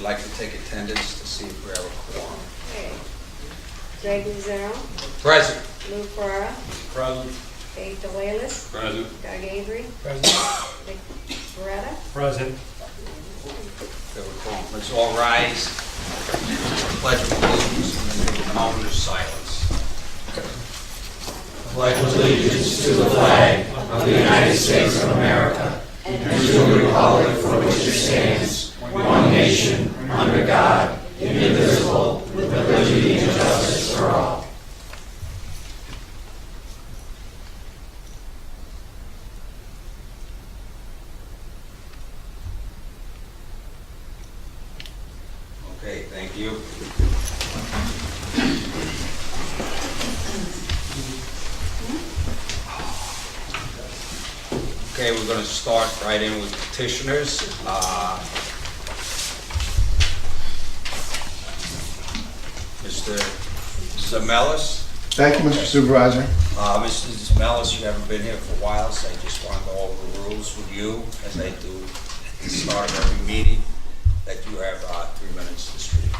you'd like to take attendance to see if we have a quorum. Okay. Greg Luzaro, Present. Lou Ferrara, Present. Dave DeLalis, Present. Doug Avery, Present. Vic Beretta. Present. There we go. Let's all rise. Pledge of allegiance and then take a moment of silence. Pledge allegiance to the flag of the United States of America and to the republic for which it stands, one nation, under God, indivisible, with liberty and justice for all. Okay, thank you. Okay, we're going to start right in with petitioners. Mr. Zemelis. Thank you, Mr. Supervisor. Mr. Zemelis, you haven't been here for a while, so I just want to go over the rules with you, as I do at the start of every meeting, that you have 3 minutes to speak.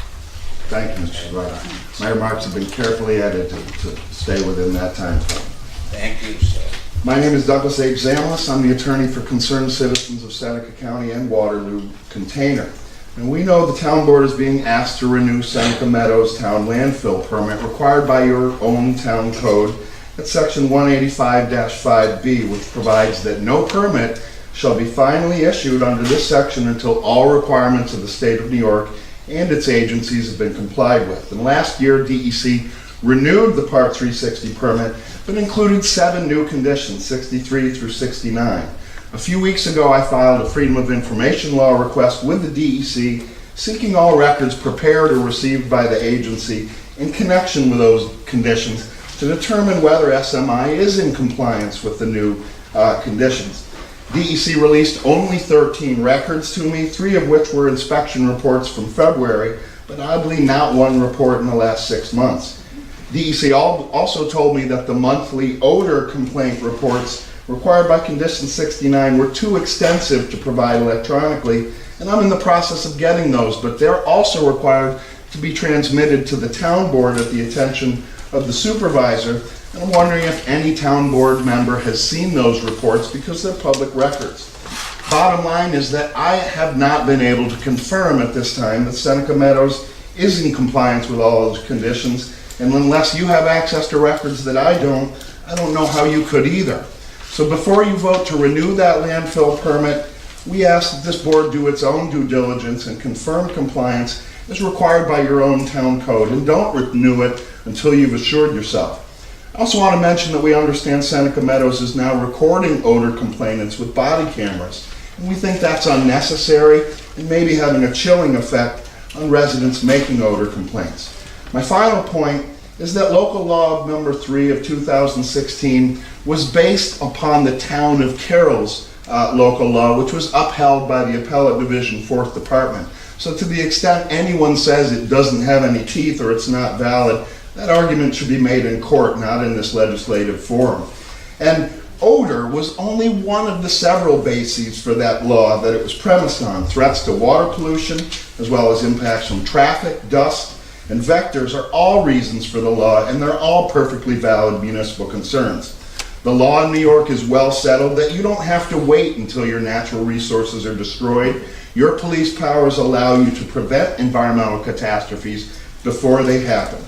Thank you, Mr. Supervisor. My remarks have been carefully edited to stay within that time frame. Thank you, sir. My name is Douglas H. Zamlis. I'm the attorney for concerned citizens of Seneca County and Waterloo Container. And we know the town board is being asked to renew Seneca Meadows town landfill permit required by your own town code at section 185-5B, which provides that no permit shall be finally issued under this section until all requirements of the state of New York and its agencies have been complied with. And last year, DEC renewed the Part 360 permit, but included 7 new conditions, 63 through 69. A few weeks ago, I filed a Freedom of Information Law request with the DEC, seeking all records prepared or received by the agency in connection with those conditions to determine whether SMI is in compliance with the new conditions. DEC released only 13 records to me, 3 of which were inspection reports from February, but oddly not 1 report in the last 6 months. DEC also told me that the monthly odor complaint reports required by Condition 69 were too extensive to provide electronically, and I'm in the process of getting those, but they're also required to be transmitted to the town board at the attention of the supervisor, and I'm wondering if any town board member has seen those reports because they're public records. Bottom line is that I have not been able to confirm at this time that Seneca Meadows is in compliance with all those conditions, and unless you have access to records that I don't know how you could either. So before you vote to renew that landfill permit, we ask that this board do its own due diligence and confirm compliance as required by your own town code, and don't renew it until you've assured yourself. I also want to mention that we understand Seneca Meadows is now recording odor complainants with body cameras, and we think that's unnecessary and maybe having a chilling effect on residents making odor complaints. My final point is that local law number 3 of 2016 was based upon the town of Carroll's local law, which was upheld by the Appellate Division 4th Department. So to the extent anyone says it doesn't have any teeth or it's not valid, that argument should be made in court, not in this legislative forum. And odor was only one of the several bases for that law that it was premised on. Threats to water pollution, as well as impacts from traffic, dust, and vectors are all reasons for the law, and they're all perfectly valid municipal concerns. The law in New York is well settled that you don't have to wait until your natural resources are destroyed. Your police powers allow you to prevent environmental catastrophes before they happen.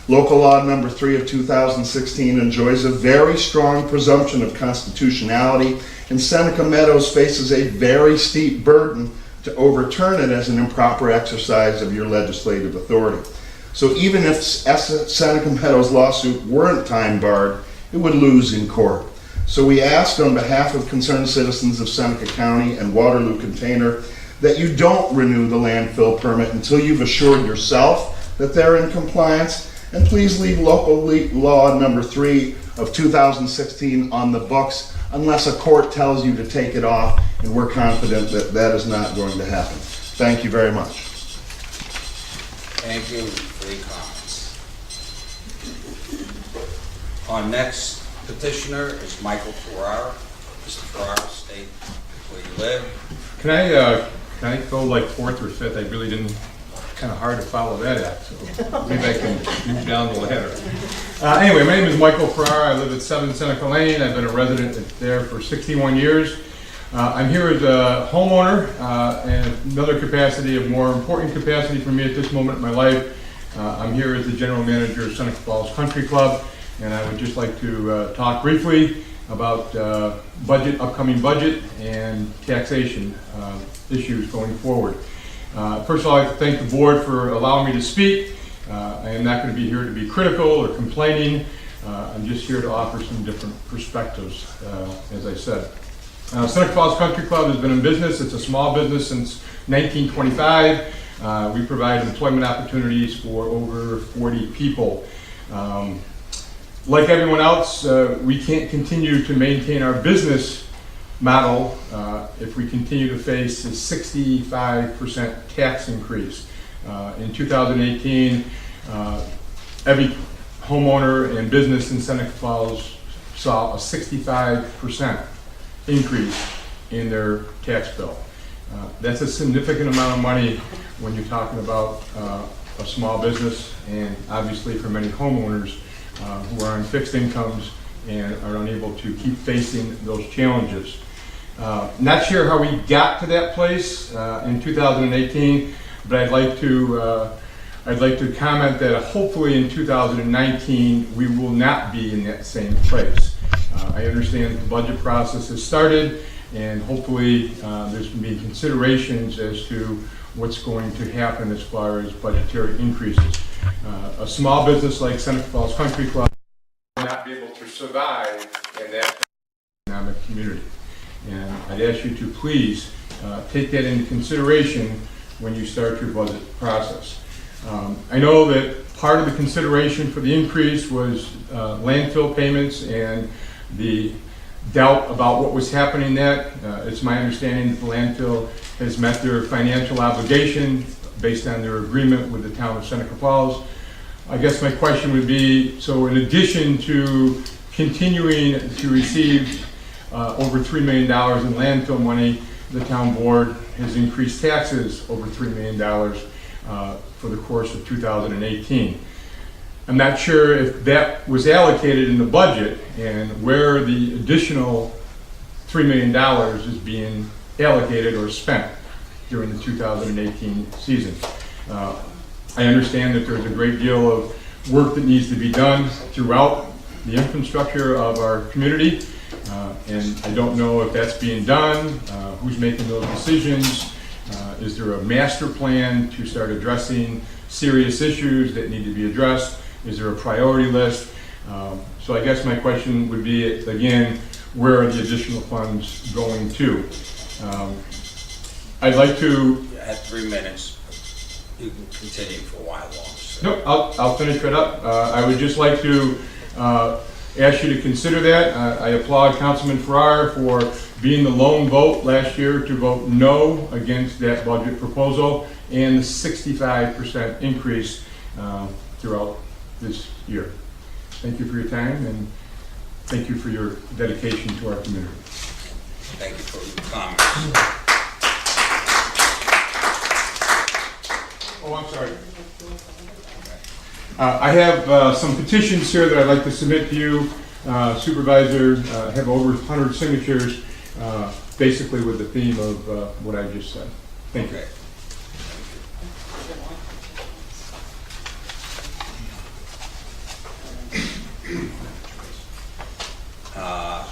Local law number 3 of 2016 enjoys a very strong presumption of constitutionality, and Seneca Meadows faces a very steep burden to overturn it as an improper exercise of your legislative authority. So even if Seneca Meadows' lawsuit weren't time barred, it would lose in court. So we ask on behalf of concerned citizens of Seneca County and Waterloo Container that you don't renew the landfill permit until you've assured yourself that they're in compliance, and please leave local law number 3 of 2016 on the books unless a court tells you to take it off, and we're confident that that is not going to happen. Thank you very much. Thank you for your comments. Our next petitioner is Michael Ferrara. Mr. Ferrara, state where you live. Can I I go like fourth or fifth. I really didn't, kind of hard to follow that act, so maybe I can move down the ladder. Anyway, my name is Michael Farrar. I live at 7 Seneca Lane. I've been a resident there for 61 years. I'm here as a homeowner and another capacity, a more important capacity for me at this moment in my life. I'm here as the general manager of Seneca Falls Country Club, and I would just like to talk briefly about upcoming budget and taxation issues going forward. First of all, I'd like to thank the board for allowing me to speak. I am not going to be here to be critical or complaining. I'm just here to offer some different perspectives, as I said. Seneca Falls Country Club has been in business. It's a small business since 1925. We provide employment opportunities for over 40 people. Like everyone else, we can't continue to maintain our business model if we continue to face a 65% tax increase. In 2018, every homeowner and business in Seneca Falls saw a 65% increase in their tax bill. That's a significant amount of money when you're talking about a small business, and obviously for many homeowners who are on fixed incomes and are unable to keep facing those challenges. Not sure how we got to that place in 2018, but I'd like to comment that hopefully in 2019 we will not be in that same place. I understand the budget process has started, and hopefully there's going to be considerations as to what's going to happen as far as budgetary increases. A small business like Seneca Falls Country Club will not be able to survive in that economic community. And I'd ask you to please take that into consideration when you start your budget process. I know that part of the consideration for the increase was landfill payments and the doubt about what was happening that. It's my understanding that the landfill has met their financial obligation based on their agreement with the town of Seneca Falls. I guess my question would be, so in addition to continuing to receive over $3 million in landfill money, the town board has increased taxes over $3 million for the course of 2018. I'm not sure if that was allocated in the budget and where the additional $3 million is being allocated or spent during the 2018 season. I understand that there's a great deal of work that needs to be done throughout the infrastructure of our community, and I don't know if that's being done, who's making those decisions. Is there a master plan to start addressing serious issues that need to be addressed? Is there a priority list? So I guess my question would be, again, where are the additional funds going to? I'd like to... You had 3 minutes. You can continue for a while longer. So. Nope, I'll finish it up. I would just like to ask you to consider that. I applaud Councilman Farrar for being the lone vote last year to vote no against that budget proposal and the 65% increase throughout this year. Thank you for your time, and thank you for your dedication to our community. Thank you for your comments. Oh, I'm sorry. I have some petitions here that I'd like to submit to you. Supervisor, have over 100 signatures, basically with the theme of what I just said. Thank you. Okay.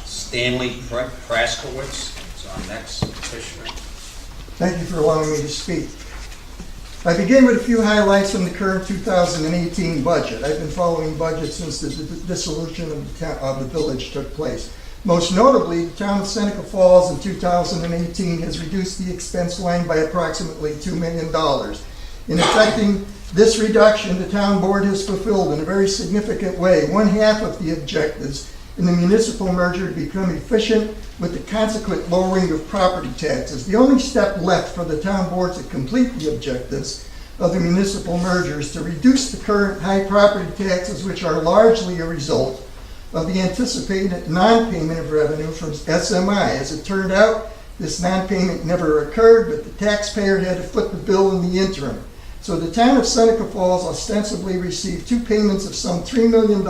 Stanley Praskowitz is our next petitioner. Thank you for allowing me to speak. I begin with a few highlights from the current 2018 budget. I've been following budget since the dissolution of the village took place. Most notably, the town of Seneca Falls in 2018 has reduced the expense line by approximately $2 million. In effecting this reduction, the town board has fulfilled in a very significant way one half of the objectives in the municipal merger to become efficient with the consequent lowering of property taxes. The only step left for the town board to complete the objectives of the municipal merger is to reduce the current high property taxes, which are largely a result of the anticipated non-payment of revenue from SMI. As it turned out, This non-payment never occurred, but the taxpayer had to foot the bill in the interim. So the town of Seneca Falls ostensibly received 2 payments of some $3 million,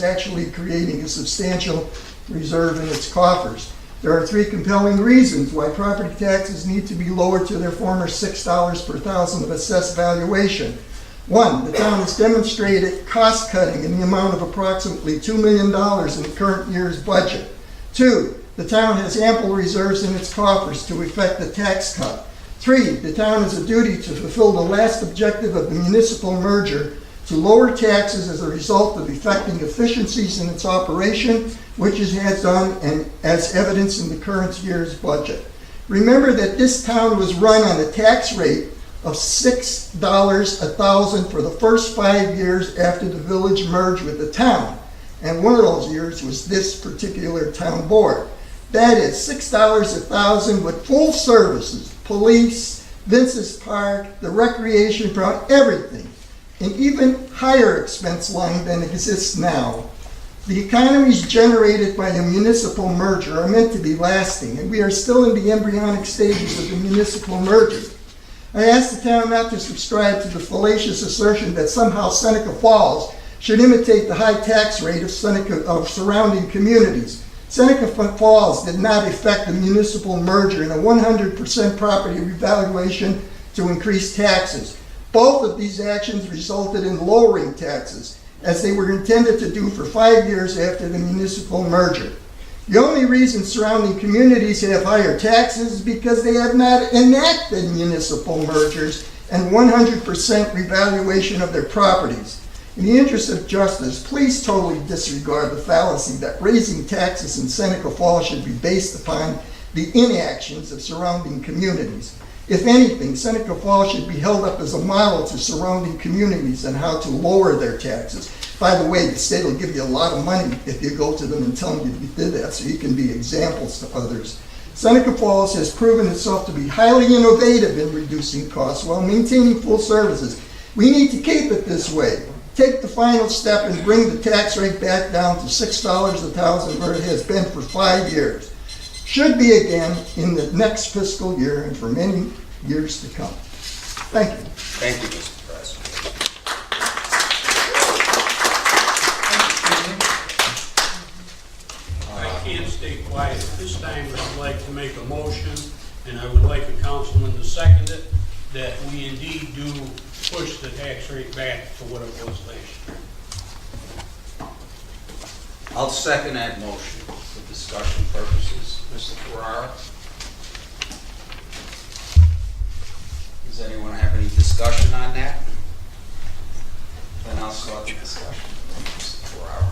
actually creating a substantial reserve in its coffers. There are 3 compelling reasons why property taxes need to be lowered to their former $6 per thousand of assessed valuation. 1, the town has demonstrated cost cutting in the amount of approximately $2 million in the current year's budget. 2, the town has ample reserves in its coffers to effect the tax cut. 3, the town has a duty to fulfill the last objective of the municipal merger to lower taxes as a result of effecting efficiencies in its operation, which it has done and as evidenced in the current year's budget. Remember that this town was run on a tax rate of $6 a thousand for the first 5 years after the village merged with the town. And one of those years was this particular town board. That is $6 a thousand with full services, police, Vince's Park, the recreation ground, everything. An even higher expense line than exists now. The economies generated by a municipal merger are meant to be lasting, and we are still in the embryonic stages of the municipal merger. I ask the town not to subscribe to the fallacious assertion that somehow Seneca Falls should imitate the high tax rate of surrounding communities. Seneca Falls did not effect a municipal merger and a 100% property revaluation to increase taxes. Both of these actions resulted in lowering taxes, as they were intended to do for 5 years after the municipal merger. The only reason surrounding communities have higher taxes is because they have not enacted municipal mergers and 100% revaluation of their properties. In the interest of justice, please totally disregard the fallacy that raising taxes in Seneca Falls should be based upon the inactions of surrounding communities. If anything, Seneca Falls should be held up as a model to surrounding communities on how to lower their taxes. By the way, the state will give you a lot of money if you go to them and tell them you did that, so you can be examples to others. Seneca Falls has proven itself to be highly innovative in reducing costs while maintaining full services. We need to keep it this way. Take the final step and bring the tax rate back down to $6 a thousand where it has been for 5 years. Should be again in the next fiscal year and for many years to come. Thank you. Thank you, Mr. President. I can't stay quiet. This time I'd like to make a motion, and I would like a councilman to second it, that we indeed do push the tax rate back to what it was last year. I'll second that motion for discussion purposes. Mr. Ferrara? Does anyone have any discussion on that? Then I'll start the discussion. Mr. Ferrara.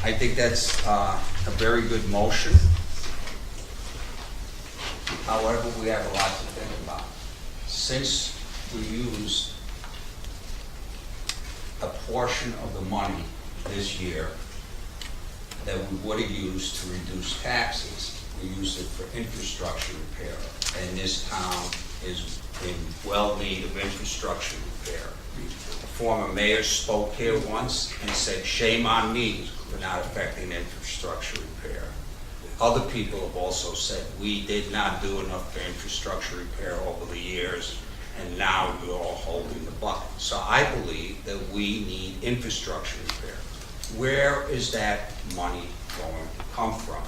I think that's a very good motion. However, we have a lot to think about. Since we used a portion of the money this year that we would have used to reduce taxes, we used it for infrastructure repair, and this town is in well need of infrastructure repair. The former mayor spoke here once and said, shame on me for not affecting infrastructure repair. Other people have also said we did not do enough for infrastructure repair over the years, and now we're all holding the bucket. So I believe that we need infrastructure repair. Where is that money going to come from?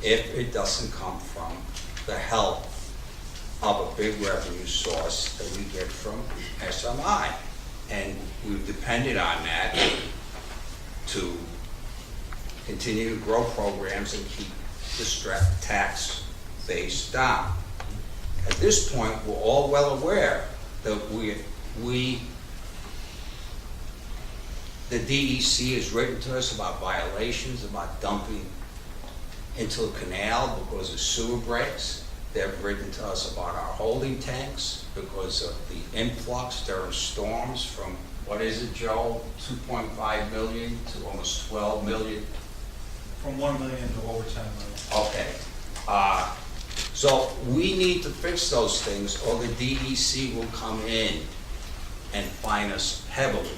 If it doesn't come from the help of a big revenue source that we get from SMI. And we've depended on that to continue to grow programs and keep the tax base down. At this point, we're all well aware that the DEC has written to us about violations, about dumping into a canal because of sewer breaks. They've written to us about our holding tanks because of the influx during storms from, what is it, Joe? 2.5 million to almost 12 million? From 1 million to over 10 million. Okay. So we need to fix those things or the DEC will come in and fine us heavily.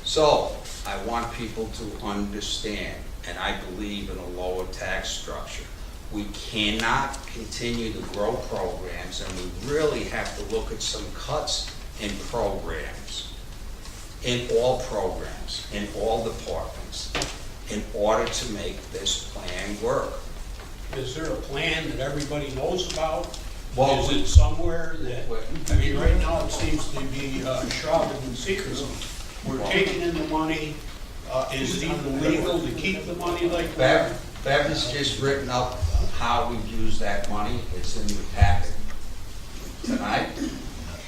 So I want people to understand, and I believe in a lower tax structure. we cannot continue to grow programs, and we really have to look at some cuts in programs, in all programs, in all departments, in order to make this plan work. Is there a plan that everybody knows about? Well, Is it somewhere that, I mean, right now it seems to be shrouded in secrecy. We're taking in the money, is it even legal to keep the money like that? Bev has just written up how we've used that money. It's in the packet tonight.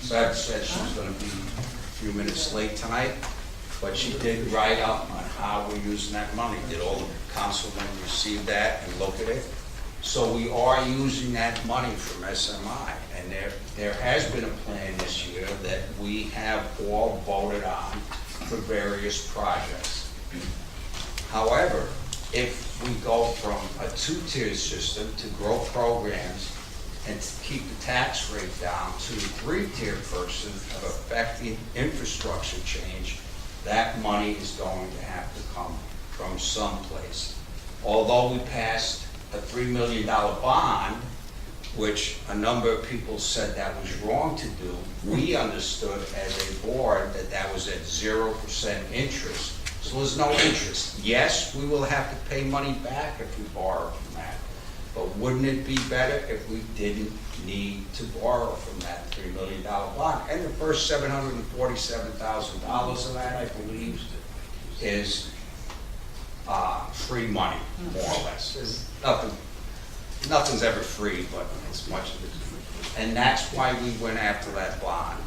Bev said she's gonna be a few minutes late tonight, but she did write up on how we're using that money. Did all the councilmen receive that and look at it? So we are using that money from SMI, and there has been a plan this year that we have all voted on for various projects. However, if we go from a two-tier system to grow programs and to keep the tax rate down to a three-tier person of affecting infrastructure change, that money is going to have to come from someplace. Although we passed a $3 million bond, which a number of people said that was wrong to do, we understood as a board that that was at 0% interest. So there's no interest. Yes, we will have to pay money back if we borrow from that. But wouldn't it be better if we didn't need to borrow from that $3 million bond? And the first $747,000 of that, I believe, is free money, more or less. There's nothing's ever free, but as much of it. And that's why we went after that bond.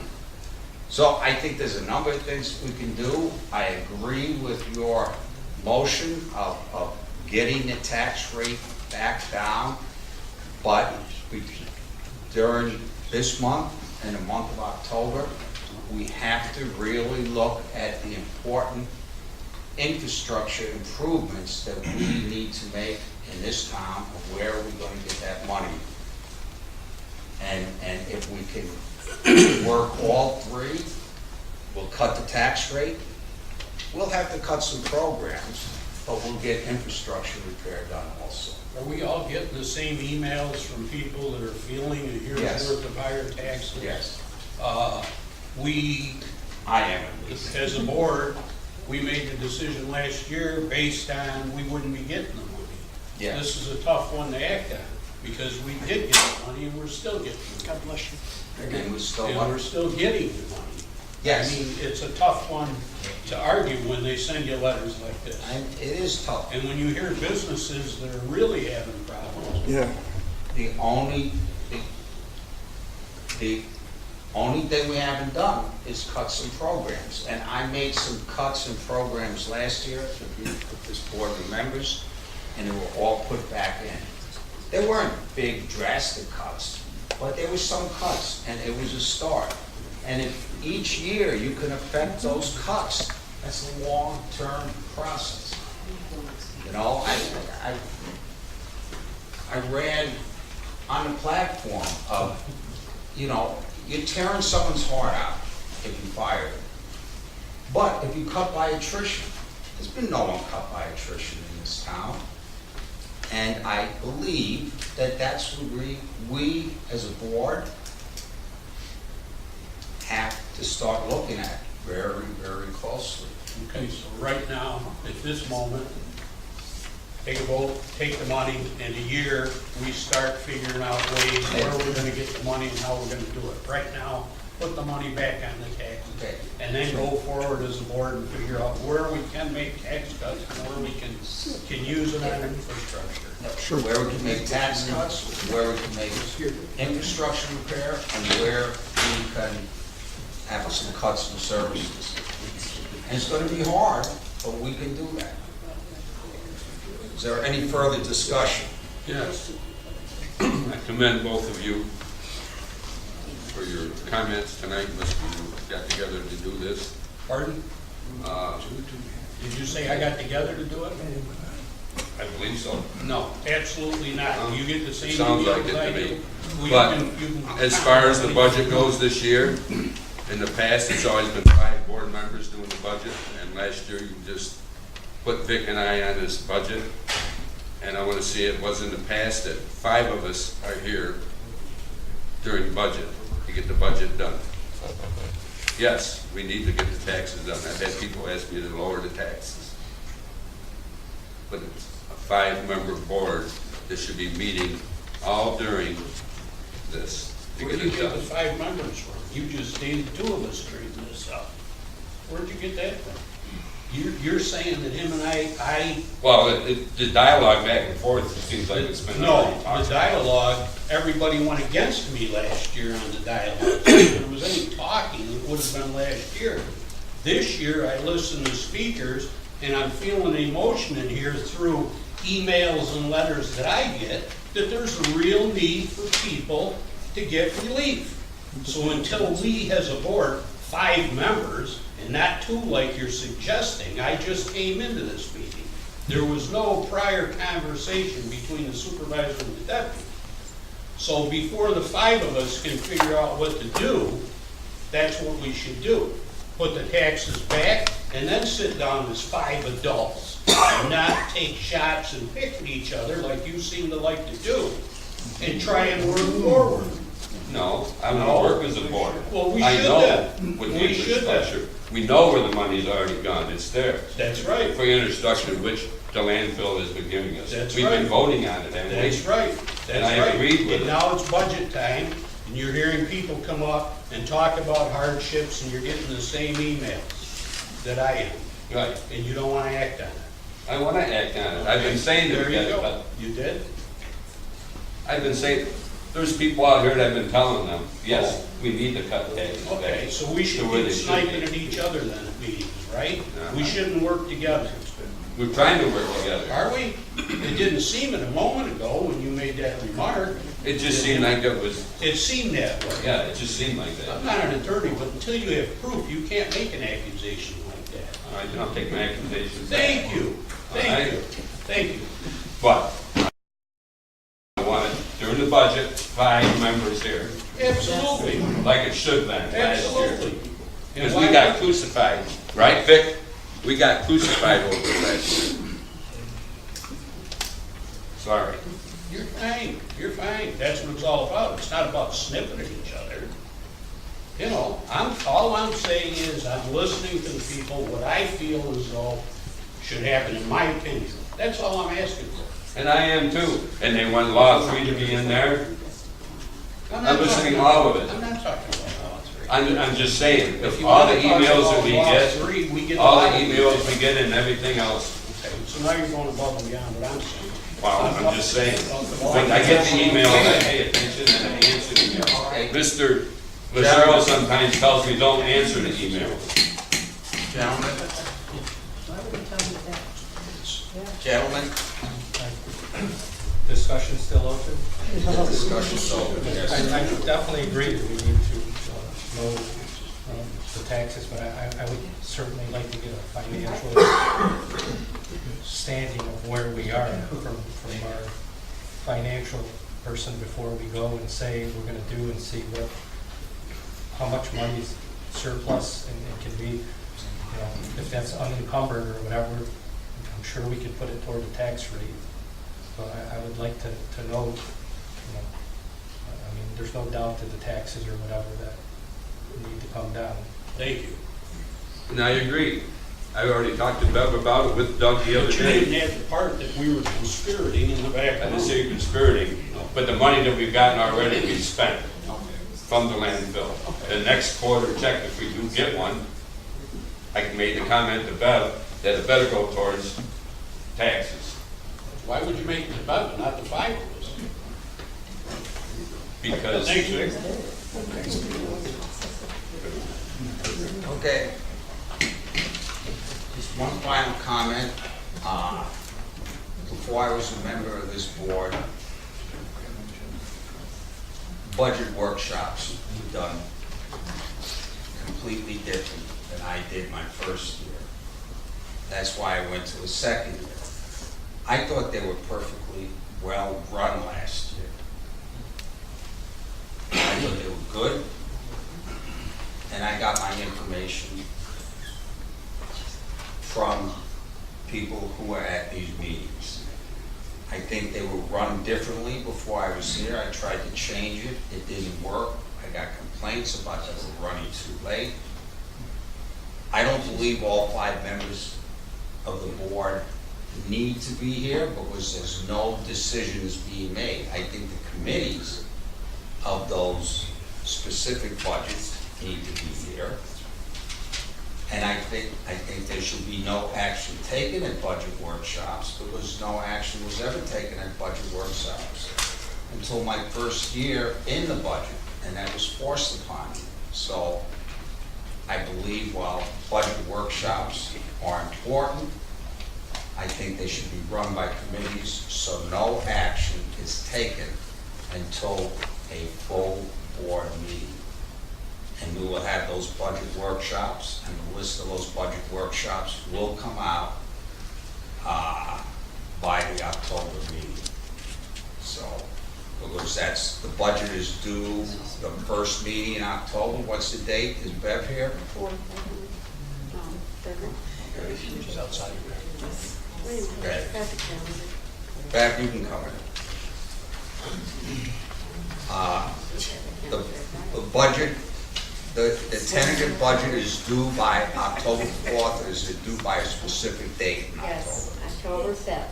So I think there's a number of things we can do. I agree with your motion of getting the tax rate back down, but during this month and the month of October, we have to really look at the important infrastructure improvements that we need to make in this town, of where we're going to get that money. And if we can work all three, we'll cut the tax rate, we'll have to cut some programs, but we'll get infrastructure repair done also. Are we all getting the same emails from people that are feeling a year's Yes. worth of higher taxes? Yes, We, I am at least. as a board, we made the decision last year based on we wouldn't be getting the money. Yeah. This is a tough one to act on, because we did get the money and we're still getting the money. God bless you. And we still And want. we're still getting the money. Yes. I mean, it's a tough one to argue when they send you letters like this. And it is tough. And when you hear businesses that are really having problems, Yeah. The only thing we haven't done is cut some programs. And I made some cuts in programs last year, if this board remembers, and they were all put back in. They weren't big drastic cuts, but there were some cuts, and it was a start. And if each year you can affect those cuts, that's a long-term process. You know, I ran on the platform of, you know, you're tearing someone's heart out if you fire them. But if you cut by attrition, there's been no one cut by attrition in this town. And I believe that that's what we as a board have to start looking at very, very closely. okay, so right now, at this moment, take a vote, take the money, in a year, we start figuring out ways where we're gonna get the money and how we're gonna do it. Right now, put the money back on the tax. Okay. And then go forward as a board and figure out where we can make tax cuts and where we can use it on infrastructure. Where we can make tax cuts, where we can make infrastructure repair, and where we can have some cuts in services. And it's gonna be hard, but we can do that. Is there any further discussion? Yes. I commend both of you for your comments tonight, unless you got together to do this. Pardon? Did you say I got together to do it? I believe so. No, absolutely not. You get the same Sounds like emails it I to me. do. Well, But you can as far as the budget goes this year, in the past, it's always been 5 board members doing the budget, and last year you just put Vic and I on this budget, And I want to see it was in the past that 5 of us are here during budget to get the budget done. Yes, we need to get the taxes done. I've had people ask me to lower the taxes. But it's a 5-member board that should be meeting all during this to Where'd get you it get the done. 5 members from? You just stated 2 of us straightened this out. Where'd you get that from? You're saying that him and I, Well, the dialogue back and forth, it seems like it's been. no, already the talked about. dialogue, everybody went against me last year on the dialogue. If there was any talking, it would have been last year. This year, I listened to speakers, and I'm feeling an emotion in here through emails and letters that I get, that there's a real need for people to get relief. So until we, as a board, 5 members, and not 2 like you're suggesting, I just came into this meeting. There was no prior conversation between the supervisor and the deputy. So before the 5 of us can figure out what to do, that's what we should do. Put the taxes back, and then sit down as 5 adults, and not take shots and pick at each other like you seem to like to do, and try and work forward. No, I want to work as a board. Well, we I should know then. with We should then. infrastructure, we know where the money's already gone, it's there. That's right. For infrastructure, which the landfill has been giving us. That's We've been right. voting on it, haven't we? That's right, that's And I right. agreed with And it. now it's budget time, and you're hearing people come up and talk about hardships, and you're getting the same emails that I am, Right, and you don't wanna act on it. I want to act on it. I've been saying that There we you got it, go. but You did? I've been saying, there's people out here that have been telling them, yes, we need to cut taxes Okay, back. so we should to where be they should sniping be. at each other then at meetings, right? No. We shouldn't work together. We're trying to work together. Are we? It didn't seem it a moment ago when you made that remark. It just seemed like it was, It seemed that way. yeah, it just seemed like I'm that. not an attorney, but until you have proof, you can't make an accusation like that. All right, then I'll take my accusations back. Thank you, thank you, thank you. But I wanted, during the budget, 5 members here, Absolutely, like it should have been last year. absolutely. Because we got crucified, right, Vic? We got crucified over it last year. Sorry. You're fine, that's what it's all about, it's not about snipping at each other. You know, all I'm saying is, I'm listening to the people, what I feel as though should happen, in my opinion. That's all I'm asking for. And I am too. And they want Law 3 to be in there. I'm listening to all of it. I'm not talking about Law 3. I'm just saying, If if you all the wanna talk emails about that we Law get, 3, we get a all the lot of emails we get and everything else, Okay, so now you're going above and beyond what I'm saying. wow, I'm just saying. When I get the email, I pay attention and I answer the email. Okay. Mr. Lazaro sometimes tells me, don't answer the emails. Gentlemen? Gentlemen, Discussion still open? discussion's over, yes. I definitely agree that we need to know the taxes, but I would certainly like to get a financial standing of where we are from our financial person before we go and say we're gonna do and see how much money's surplus and can be, if that's unencumbered or whatever, I'm sure we could put it toward the tax rate. But I would like to know, I mean, there's no doubt that the taxes or whatever that need to come down. Thank you. And I agree. I already talked to Bev about it with Doug the other But you didn't day. have the part that we were conspirating in the back. I didn't say conspirating, but the money that we've gotten already, we've spent from the landfill. The next quarter check, if we do get one, I made the comment to Bev that it better go towards taxes. Why would you make it about, not the 5 of us? Because Thanks, Vic. Okay. Just one final comment. Before I was a member of this board, budget workshops were done completely different than I did my first year. That's why I went to a second year. I thought they were perfectly well run last year. I thought they were good, and I got my information from people who were at these meetings. I think they were run differently before I was here. I tried to change it. It didn't work. I got complaints about that we're running too late. I don't believe all 5 members of the board need to be here because there's no decisions being made. I think the committees of those specific budgets need to be here. And I think there should be no action taken at budget workshops because no action was ever taken at budget workshops until my first year in the budget, and that was forced upon me. So I believe while budget workshops are important, I think they should be run by committees so no action is taken until a full board meeting. And we will have those budget workshops, and the list of those budget workshops will come out by the October meeting. So, because the budget is due the first meeting in October. What's the date? Is Bev here? 4th, She's outside of there. Wait a minute, Okay. got the calendar. Bev, you can come in. The budget, the tentative budget is due by October 4th, or is it due by a specific date in Yes, October? October 5th.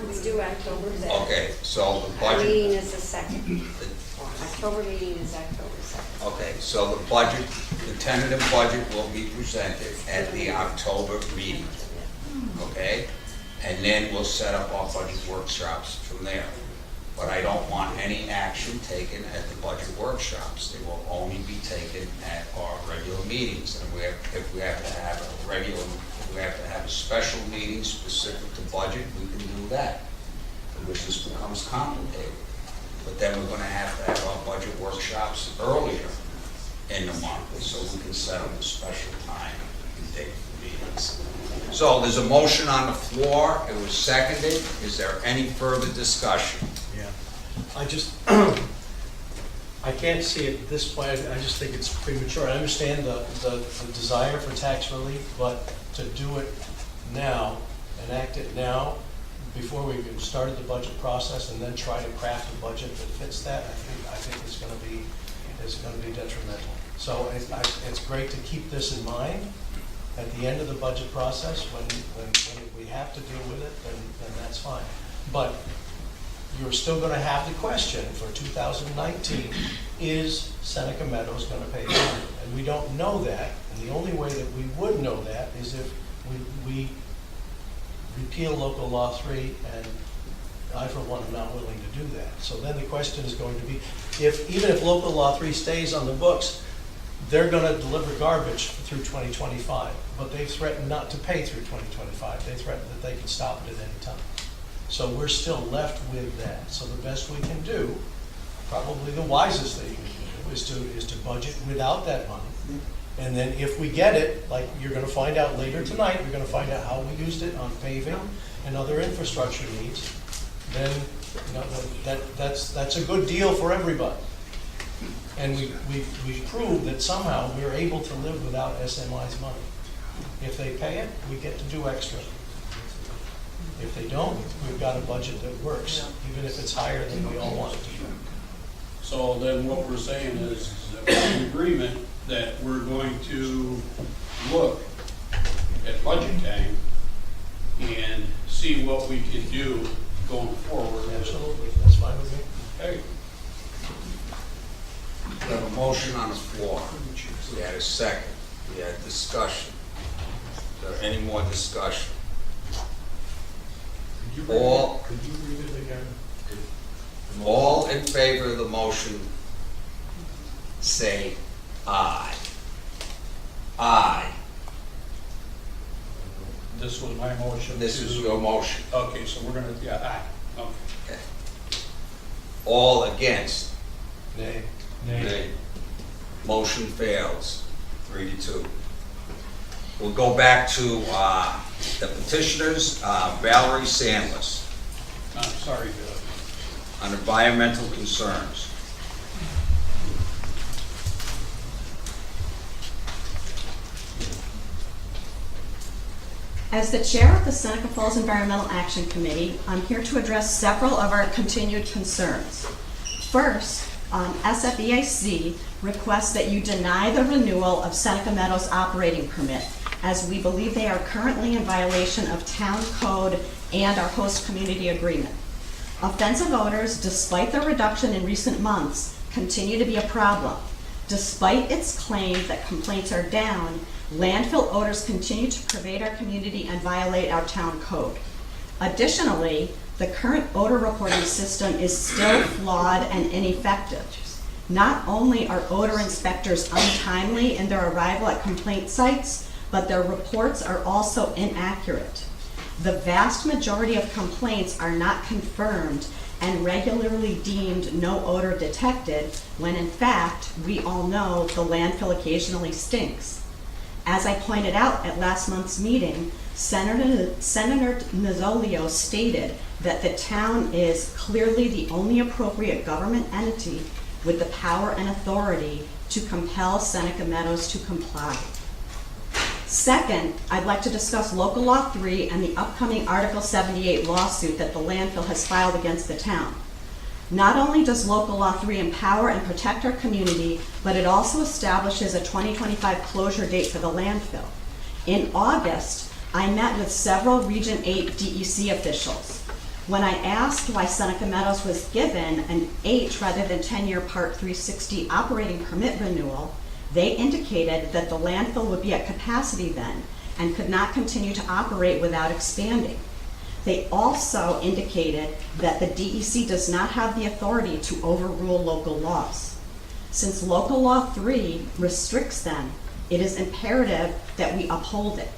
It's due October 5th. Okay, so the Our meeting budget, is the 2nd. October meeting is October 2nd. okay, so the budget, the tentative budget will be presented at the October meeting, okay? And then we'll set up our budget workshops from there. But I don't want any action taken at the budget workshops. They will only be taken at our regular meetings. And if we have to have a special meeting specific to budget, we can do that, which this becomes complicated. But then we're gonna have to have our budget workshops earlier in the month, so we can set up a special time and date for meetings. So there's a motion on the floor. It was seconded. Is there any further discussion? Yeah, I just, I can't see it this way, I just think it's premature. I understand the desire for tax relief, but to do it now, enact it now, before we even started the budget process, and then try to craft a budget that fits that, I think is gonna be detrimental. So it's great to keep this in mind at the end of the budget process, when we have to deal with it, then that's fine. But you're still gonna have the question for 2019, is Seneca Meadows gonna pay the money? And we don't know that, and the only way that we would know that is if we repeal local law 3, and I, for one, am not willing to do that. So then the question is going to be, even if local law 3 stays on the books, they're gonna deliver garbage through 2025, but they've threatened not to pay through 2025. They threatened that they can stop it at any time. So we're still left with that. So the best we can do, probably the wisest thing we can do, is to budget without that money. And then if we get it, like you're gonna find out later tonight, you're gonna find out how we used it on paving and other infrastructure needs, then, you know, that's a good deal for everybody. And we've proved that somehow we're able to live without SMI's money. If they pay it, we get to do extra. If they don't, we've got a budget that works, even if it's higher than we all want it to be. So then what we're saying is that we're in agreement that we're going to look at budget time and see what we can do going forward. Absolutely, that's fine with me. Okay. We have a motion on the floor. We had a second. We had discussion. Is there any more discussion? All, Could you read it again? all in favor of the motion, say aye. Aye. This was my motion. This is your motion. Okay, so we're gonna, yeah, aye, okay. Okay. All against? Nay. Nay. Motion fails, 3-2. We'll go back to the petitioners, Valerie Sandless, I'm sorry, Bill. on environmental concerns. As the chair of the Seneca Falls Environmental Action Committee, I'm here to address several of our continued concerns. First, SFEAC requests that you deny the renewal of Seneca Meadows operating permit, as we believe they are currently in violation of town code and our host community agreement. Offensive odors, despite the reduction in recent months, continue to be a problem. Despite its claim that complaints are down, landfill odors continue to pervade our community and violate our town code. Additionally, the current odor reporting system is still flawed and ineffective. Not only are odor inspectors untimely in their arrival at complaint sites, but their reports are also inaccurate. The vast majority of complaints are not confirmed and regularly deemed no odor detected, when in fact, we all know the landfill occasionally stinks. As I pointed out at last month's meeting, Senator Nozzolio stated that the town is clearly the only appropriate government entity with the power and authority to compel Seneca Meadows to comply. Second, I'd like to discuss Local Law 3 and the upcoming Article 78 lawsuit that the landfill has filed against the town. Not only does Local Law 3 empower and protect our community, but it also establishes a 2025 closure date for the landfill. In August, I met with several Region 8 DEC officials. When I asked why Seneca Meadows was given an 8 rather than 10-year Part 360 operating permit renewal, they indicated that the landfill would be at capacity then and could not continue to operate without expanding. They also indicated that the DEC does not have the authority to overrule local laws. Since Local Law 3 restricts them, it is imperative that we uphold it.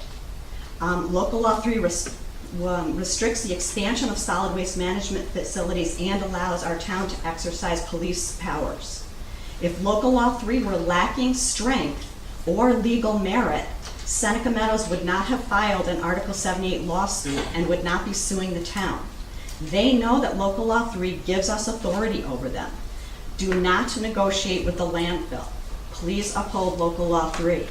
Local Law 3 restricts the expansion of solid waste management facilities and allows our town to exercise police powers. If Local Law 3 were lacking strength or legal merit, Seneca Meadows would not have filed an Article 78 lawsuit and would not be suing the town. They know that Local Law 3 gives us authority over them. Do not negotiate with the landfill. Please uphold Local Law 3.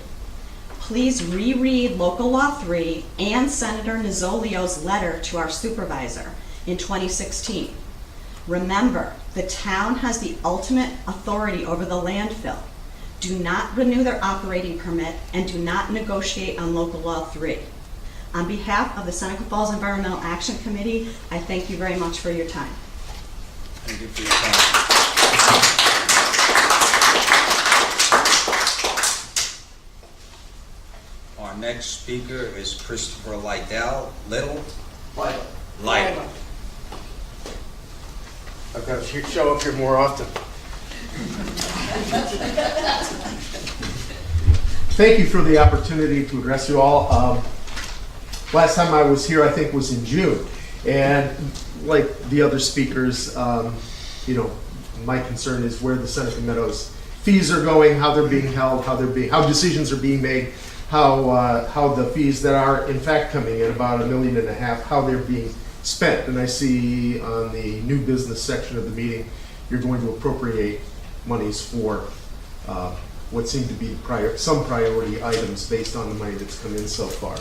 Please reread Local Law 3 and Senator Nozzolio's letter to our supervisor in 2016. Remember, the town has the ultimate authority over the landfill. Do not renew their operating permit and do not negotiate on Local Law 3. On behalf of the Seneca Falls Environmental Action Committee, I thank you very much for your time. Thank you for your time. Our next speaker is Christopher Little. I've got to show up here more often. Thank you for the opportunity to address you all. Last time I was here, I think, was in June. And like the other speakers, my concern is where the Seneca Meadows fees are going, how they're being held, how decisions are being made, how the fees that are in fact coming in, about $1.5 million, how they're being spent. And I see on the new business section of the meeting, you're going to appropriate monies for what seem to be some priority items based on the money that's come in so far.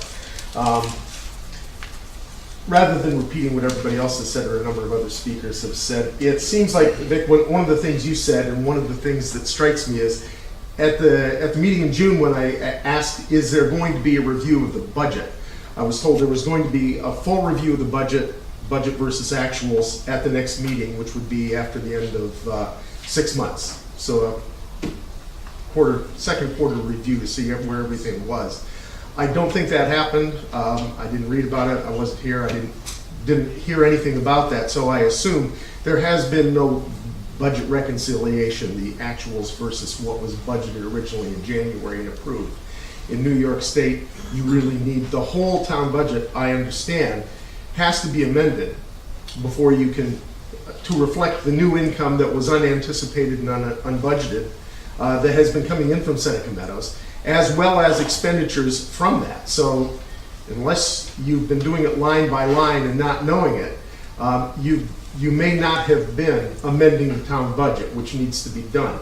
Rather than repeating what everybody else has said or a number of other speakers have said, it seems like, Vic, one of the things you said and one of the things that strikes me is at the meeting in June when I asked, is there going to be a review of the budget? I was told there was going to be a full review of the budget versus actuals at the next meeting, which would be after the end of 6 months. So second quarter review to see where everything was. I don't think that happened. I didn't read about it. I wasn't here. I didn't hear anything about that. So I assume there has been no budget reconciliation, the actuals versus what was budgeted originally in January and approved. In New York State, you really need the whole town budget, I understand, has to be amended before you can, to reflect the new income that was unanticipated and unbudgeted that has been coming in from Seneca Meadows, as well as expenditures from that. So unless you've been doing it line by line and not knowing it, you may not have been amending the town budget, which needs to be done.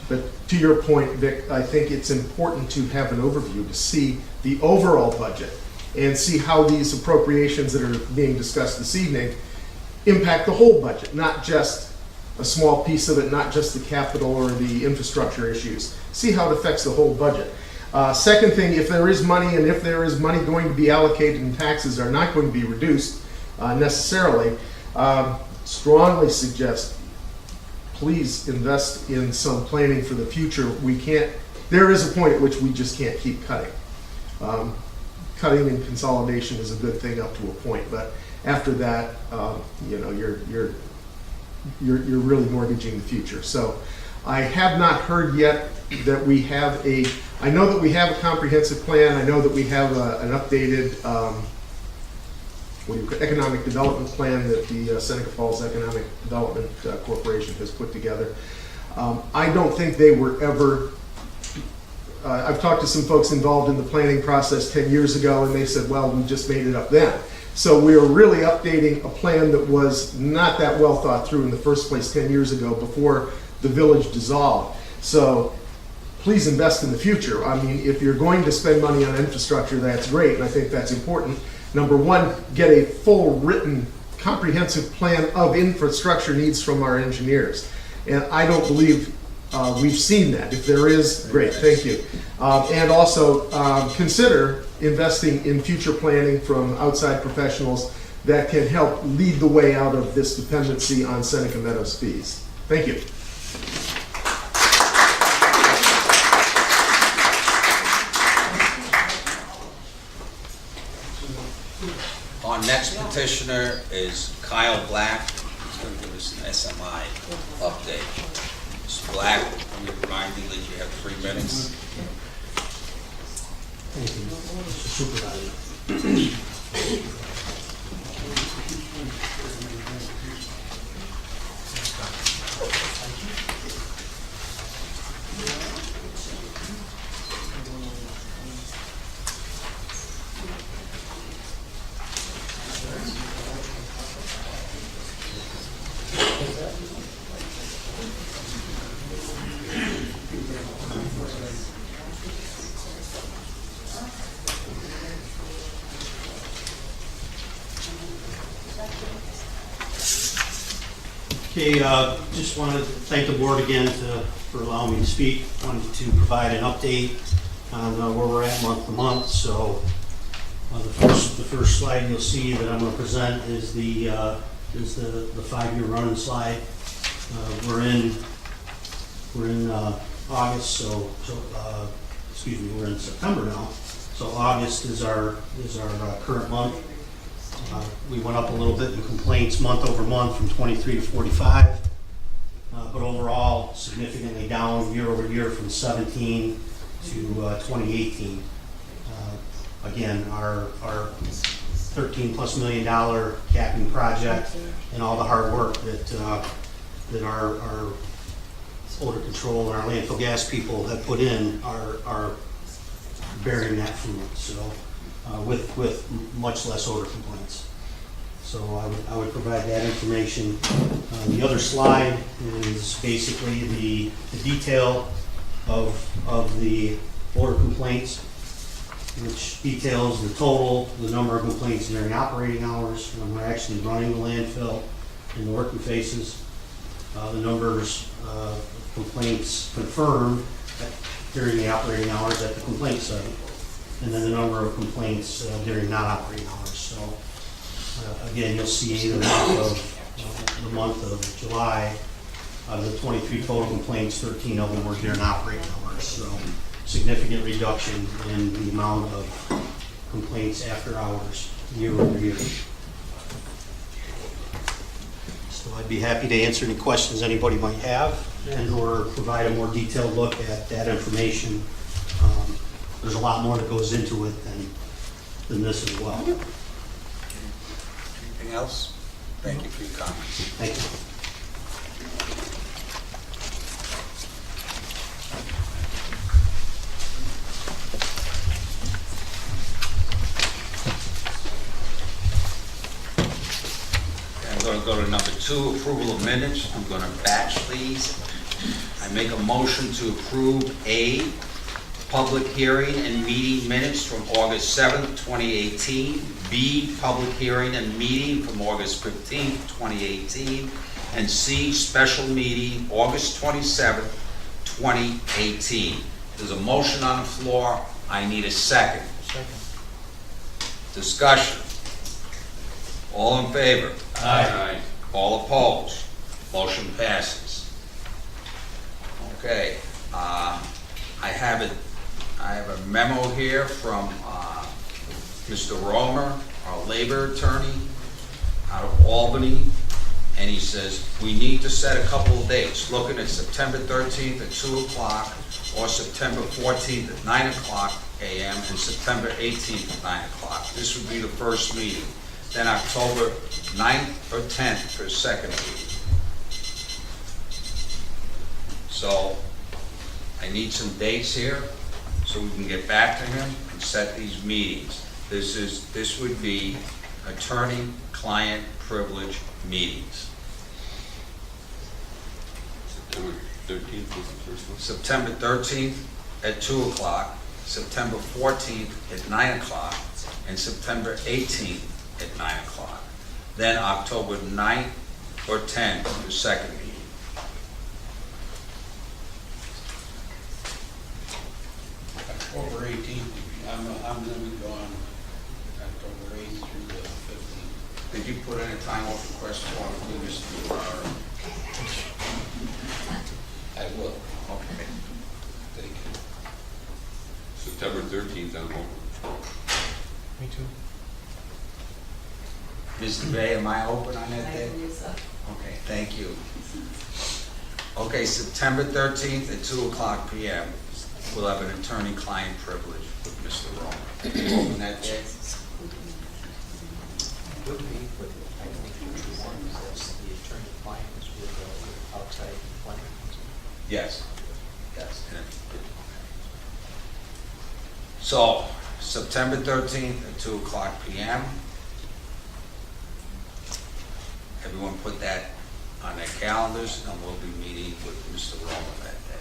But to your point, Vic, I think it's important to have an overview to see the overall budget and see how these appropriations that are being discussed this evening impact the whole budget, not just a small piece of it, not just the capital or the infrastructure issues. See how it affects the whole budget. Second thing, if there is money, and if there is money going to be allocated and taxes are not going to be reduced necessarily, strongly suggest please invest in some planning for the future. There is a point at which we just can't keep cutting. Cutting and consolidation is a good thing up to a point, but after that, you're really mortgaging the future. So I have not heard yet that we have I know that we have a comprehensive plan. I know that we have an updated economic development plan that the Seneca Falls Economic Development Corporation has put together. I don't think they were ever, I've talked to some folks involved in the planning process 10 years ago, and they said, well, we just made it up then. So we are really updating a plan that was not that well thought through in the first place 10 years ago before the village dissolved. So please invest in the future. I mean, if you're going to spend money on infrastructure, that's great, and I think that's important. Number one, get a full written, comprehensive plan of infrastructure needs from our engineers. And I don't believe we've seen that. If there is, great, thank you. And also consider investing in future planning from outside professionals that can help lead the way out of this dependency on Seneca Meadows fees. Thank you. Our next petitioner is Kyle Black. He's going to give us an SMI update. Mr. Black, let me remind you that you have 3 minutes. Thank you, Mr. Supervisor. Okay, just wanted to thank the board again for allowing me to speak. Wanted to provide an update on where we're at month to month. So the first slide you'll see that I'm going to present is the 5-year running slide. We're in August, so excuse me, we're in September now. So August is our current month. We went up a little bit in complaints month over month from 23 to 45, but overall significantly down year over year from 17 to 2018. Again, our $13+ million capping project and all the hard work that our odor control and our landfill gas people have put in are bearing that fruit. So. With much less odor complaints. So I would provide that information. The other slide is basically the detail of the odor complaints, which details the total, the number of complaints during operating hours when we're actually running the landfill in the working phases, the numbers of complaints confirmed during the operating hours at the complaint site, and then the number of complaints during non-operating hours. So again, you'll see the month of July, the 23 total complaints, 13 of them were during operating hours. So significant reduction in the amount of complaints after hours year over year. So I'd be happy to answer any questions anybody might have and or provide a more detailed look at that information. There's a lot more that goes into it than this as well. Anything else? Thank you for your comments. Thank you. I'm going to go to number 2, approval of minutes. I'm going to batch these. I make a motion to approve A, public hearing and meeting minutes from August 7th, 2018. B, public hearing and meeting from August 15th, 2018. And C, special meeting, August 27th, 2018. There's a motion on the floor. I need a second. Discussion. All in favor? Aye. All opposed? Motion passes. Okay, I have a memo here from Mr. Romer, our labor attorney out of Albany, and he says, we need to set a couple of dates, looking at September 13th at 2 o'clock, or September 14th at 9 o'clock a.m., and September 18th at 9 o'clock. This would be the first meeting. Then October 9th or 10th for a second meeting. So I need some dates here so we can get back to him and set these meetings. This would be attorney-client privilege meetings. September 13th was the first one. September 13th at 2 o'clock, September 14th at 9 o'clock, and September 18th at 9 o'clock. Then October 9th or 10th for the second meeting. October 18th, I'm gonna be gone October 8th through the 15th. Did you put in a time off request form for this? I will. Okay. Thank you. September 13th, I'm home. Me too. Mr. Bay, am I open on that day? Okay, thank you. Okay, September 13th at 2 o'clock p.m. We'll have an attorney-client privilege with Mr. Romer. You open that day? Would be, but I don't think you want this, the attorney-client is with outside client. Yes. Yes. So, September 13th at 2 o'clock p.m. Everyone put that on their calendars, and we'll be meeting with Mr. Romer that day.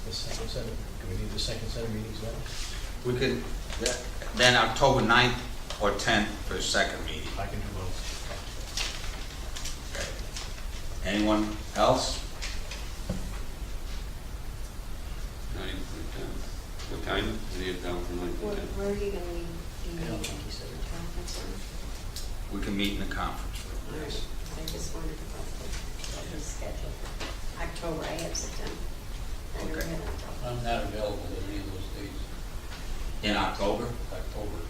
The second set of, do we need the second set of meetings now? We could, then October 9th or 10th for a second meeting. I can do both. Okay. Anyone else? 9 or 10. What time did you get down from 9 to 10? Where are you gonna be? I don't think he said it. Conference room? We can meet in the conference room. All right. I just wondered about the schedule. October, I have September. I never Okay. had October. I'm not available any of those days, In October? October.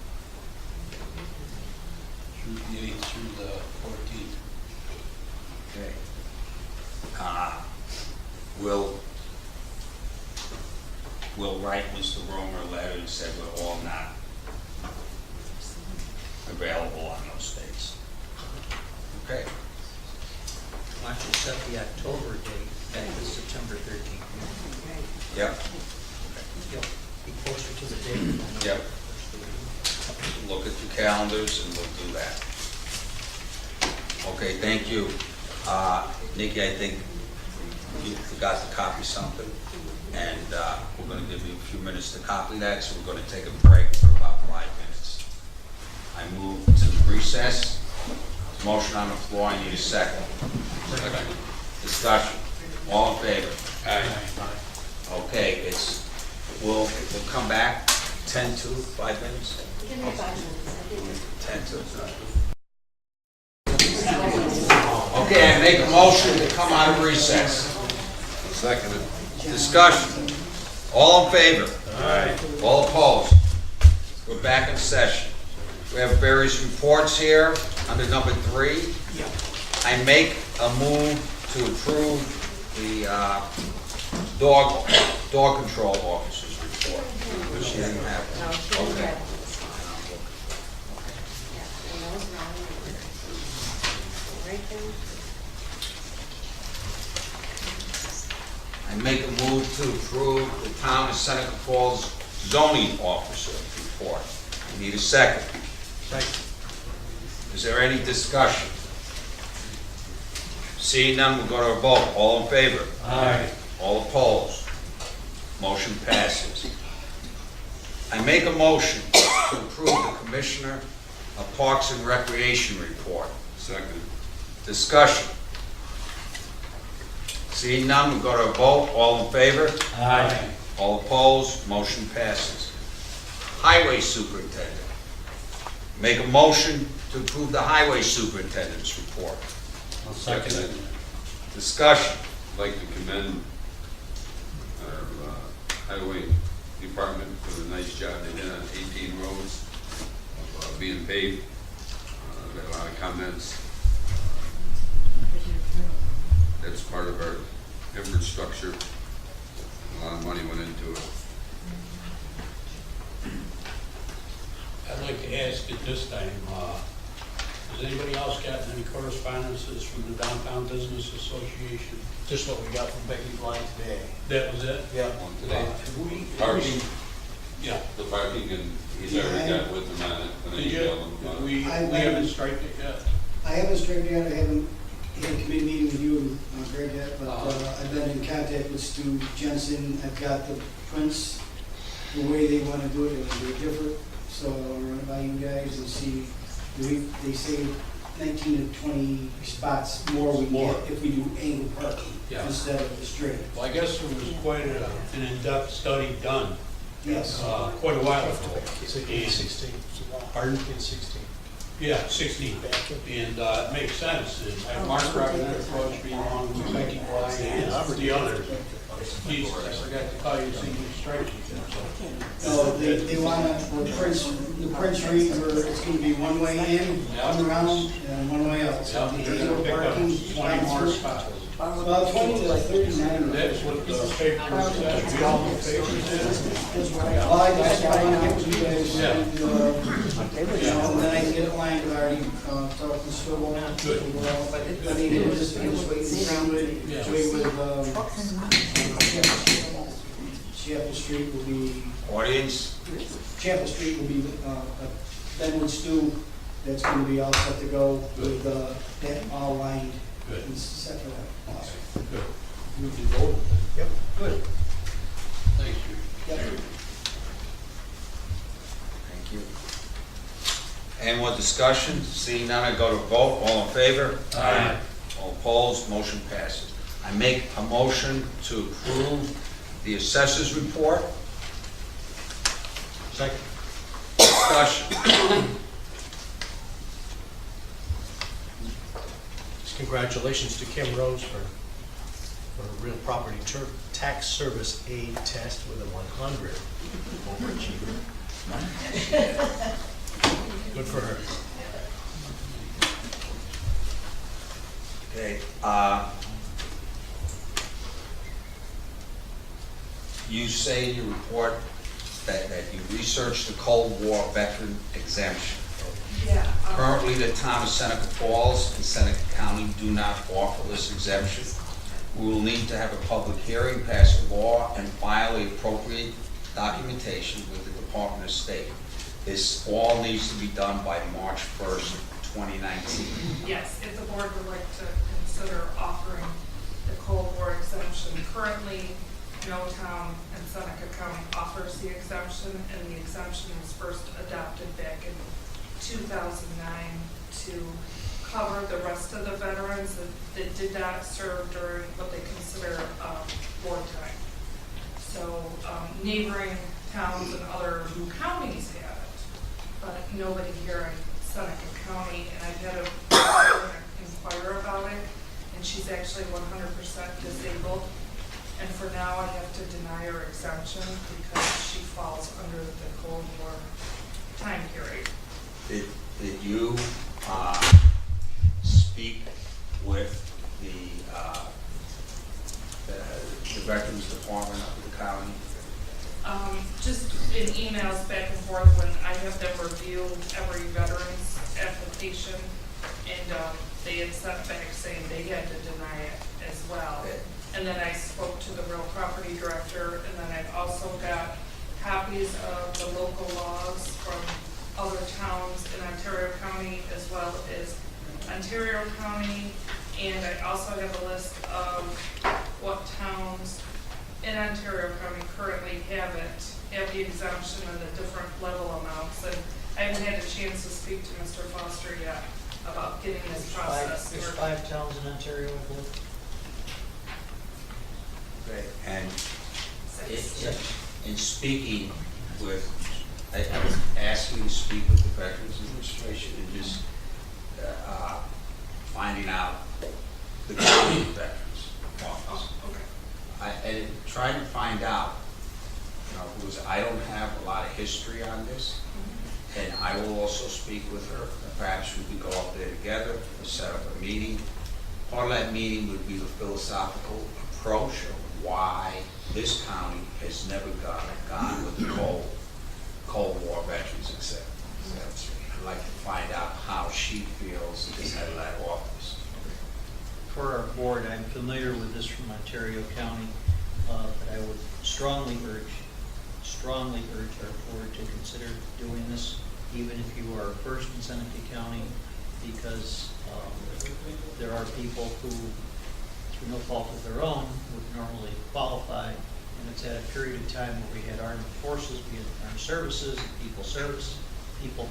Through the 8th through the 14th. Okay. We'll write Mr. Romer a letter and say we're all not available on those dates. Okay. Why don't you set the October date at the September 13th? Right. Yep. You'll be closer to the date. Yep. Look at your calendars and we'll do that. Okay, thank you. Nikki, I think you forgot to copy something, and we're going to give you a few minutes to copy that, so we're going to take a break for about 5 minutes. I move to recess. Motion on the floor, I need a second. Discussion. All in favor? Aye. Okay, we'll come back 10 to 5 minutes. Give me 5 minutes. I think 10 to. Okay, I make a motion to come out of recess. Seconded. Discussion. All in favor? Aye. All opposed? We're back in session. We have various reports here. Under number 3, I make a move to approve the dog control officer's report. She didn't have it. No, she didn't Okay. have this. Yeah, and those are all in order. Right there. I make a move to approve the town of Seneca Falls zoning officer report. Need a second. Second. Is there any discussion? Seeing none, we'll go to a vote. All in favor? Aye. All opposed? Motion passes. I make a motion to approve the Commissioner of Parks and Recreation report. Second. Discussion. Seeing none, we'll go to a vote. All in favor? Aye. All opposed? Motion passes. Highway Superintendent. Make a motion to approve the Highway Superintendent's report. I'll second it. Discussion. I'd like to commend our highway department for the nice job they did on 18 roads being paved. Got a lot of comments. That's part of our infrastructure. A lot of money went into it. I'd like to ask at this time, has anybody else gotten any correspondences from the Downtown Business Association? Just what we got from Becky Blind today. That was it? Yeah. On Today. today. Parking, Yeah. the parking, and he's already got with them on it. When I Did you? emailed him, We haven't striked it yet. I haven't straightened out, I haven't had a committee meeting with you and Greg yet, but I've been in contact with Stu Jensen. I've got the prints, the way they want to do it, they're different. So I'll run it by you guys and see, they say 19 to 20 spots more we More. get if we do angled parking Yeah. instead of the straight. Well, I guess there was quite an in-depth study done Yes. quite a while ago. It's in 16. Pardon? In 16. Yeah, 16. And it makes sense. And Mark Robinette approached me along with Becky Blind and the others. He's, I forgot to call you, so you strike it. No, they want the prints read where it's going to be one way in, one around, and one way out. So the They're angled gonna pick up parking 20 more spots. spots. About 20 to 39. That's what the paper said. We all the paper said. Well, I just want to get with you guys, Yeah. and, and then I can get it lined, I already talked to Swivel. Good. I mean, it was waiting around with, Yeah. Chapel Street will be, Audience? Chapel Street will be, Benwood Stew, that's gonna be all set to go with, that all lined. Good. And set for that. Good. We can vote. Yep. Good. Thank you. Yep. Thank you. Any more discussion? Seeing none, I go to vote. All in favor? Aye. All opposed? Motion passes. I make a motion to approve the assessors report. Second. Discussion. Congratulations to Kim Rose for a real property tax service aid test with a 100 overachiever. Good for her. Okay, you say in your report that you researched the Cold War veteran exemption. Yeah. Currently, the town of Seneca Falls and Seneca County do not offer this exemption. We will need to have a public hearing, pass a law, and file the appropriate documentation with the Department of State. This all needs to be done by March 1st, 2019. Yes, if the board would like to consider offering the Cold War exemption. Currently, no town in Seneca County offers the exemption, and the exemption was first adopted back in 2009 to cover the rest of the veterans that did not serve during what they consider wartime. So neighboring towns and other counties have it, but nobody here in Seneca County. And I've had a inquire about it, and she's actually 100% disabled. And for now, I have to deny her exemption because she falls under the Cold War time period. Did you speak with the Veterans Department of the county? Just in emails back and forth when I have them review every veteran's application, and they had sent back saying they had to deny it as well. And then I spoke to the real property director, and then I've also got copies of the local laws from other towns in Ontario County as well as Ontario County. And I also have a list of what towns in Ontario County currently have the exemption and the different level amounts. And I haven't had a chance to speak to Mr. Foster yet about getting this process. There's 5 towns in Ontario, I believe. And Six. in speaking with, I was asking to speak with the Veterans Administration and just finding out the county veterans office. Oh, okay. And trying to find out, because I don't have a lot of history on this, and I will also speak with her. Perhaps we could go up there together and set up a meeting. Part of that meeting would be the philosophical approach of why this county has never gone with the Cold War veterans exemption. I'd like to find out how she feels as head of that office. For our board, I'm familiar with this from Ontario County, but I would strongly urge our board to consider doing this, even if you are first in Seneca County, because there are people who, through no fault of their own, would normally qualify, and it's at a period of time where we had armed forces, we had armed services, people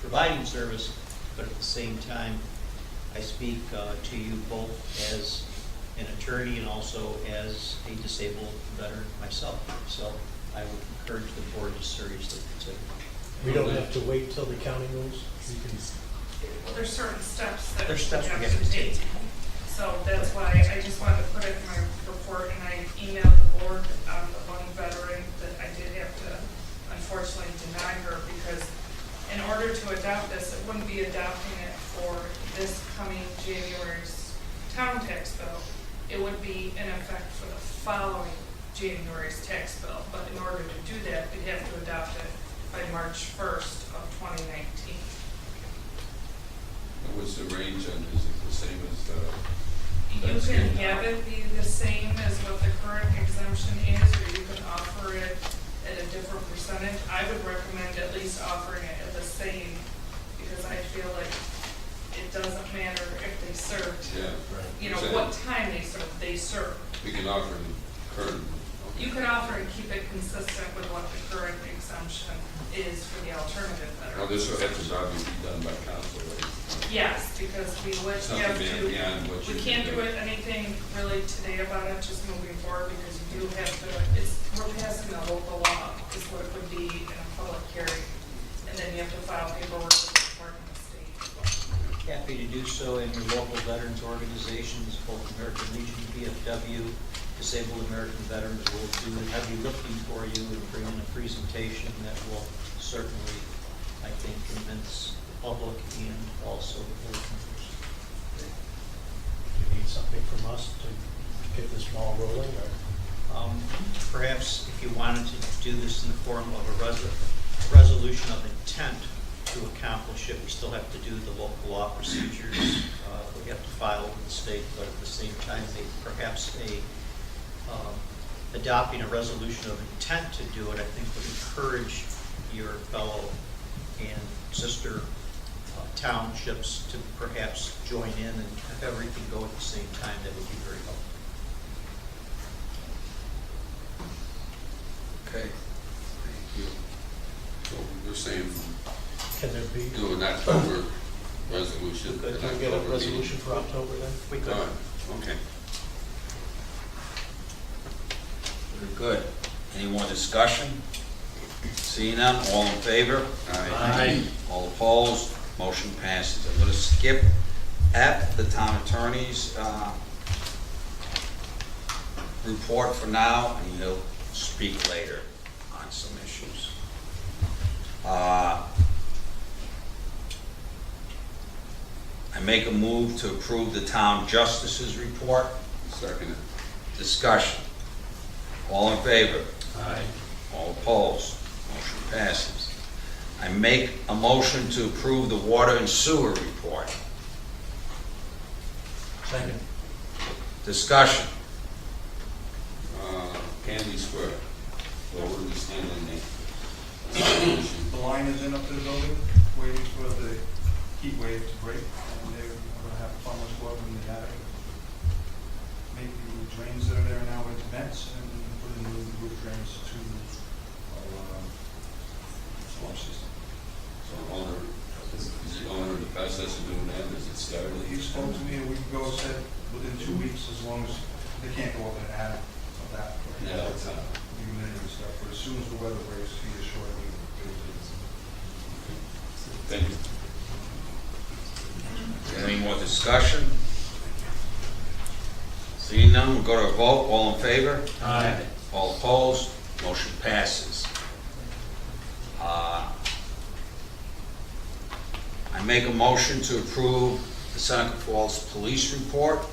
providing service, but at the same time, I speak to you both as an attorney and also as a disabled veteran myself. So I would encourage the board to seriously consider. We don't have to wait till the county moves. We can. Well, there's certain steps that we There's steps we have have to to take. take. So that's why I just wanted to put it in my report, and I emailed the board on the one veteran that I did have to unfortunately deny her, because in order to adopt this, it wouldn't be adopting it for this coming January's town tax bill. It would be in effect for the following January's tax bill. But in order to do that, we'd have to adopt it by March 1st of 2019. What's the range on, is it the same as the? You can have it be the same as what the current exemption is, or you can offer it at a different percentage. I would recommend at least offering it at the same, because I feel like it doesn't matter if they served, Yeah. you know, what time they serve. We can offer the current. You can offer and keep it consistent with what the current exemption is for the alternative Now, veterans. this will have to probably be done by council, right? Yes, because we would It's have nothing to, beyond what you we can can't do do. it anything really today about it, just moving forward, because you do have to, we're passing a local law, is what it would be in a public hearing. And then you have to file paperwork with the Department of State. Happy to do so in your local veterans organizations, both American Legion, VFW, Disabled American Veterans will do heavy lifting for you and bring in a presentation that will certainly, I think, convince the public and also the board members. You need something from us to get this ball rolling, or? Perhaps if you wanted to do this in the form of a resolution of intent to accomplish it, we still have to do the local law procedures. We have to file with the state, but at the same time, perhaps adopting a resolution of intent to do it, I think would encourage your fellow and sister townships to perhaps join in and have everything go at the same time. That would be very helpful. Okay, thank you. So we're saying Can there be, do an October resolution. could an we get a October resolution for October then? We meeting. could. All right, okay. Very good. Any more discussion? Seeing none, all in favor? Aye. All opposed? Motion passes. I'm going to skip F, the town attorney's report for now, and he'll speak later on some issues. I make a move to approve the town justice's report. Second it. Discussion. All in favor? Aye. All opposed? Motion passes. I make a motion to approve the water and sewer report. Second. Discussion. Candy Square. Where would we stand in there? The line is in up to the building, waiting for the heat wave to break, and they're gonna have farmers go up in the attic, make the drains that are there now into vents, and put in the roof drains to our storm system. So owner, is the owner in the process of doing that, is it started? He spoke to me a week ago, said within 2 weeks, as long as they can't go up in the attic of that. Yeah, that's Humidity and stuff, but as soon as the weather breaks, he assured me it was. Thank you. Any more discussion? Seeing none, we'll go to a vote. All in favor? Aye. All opposed? Motion passes. I make a motion to approve the Seneca Falls Police Report.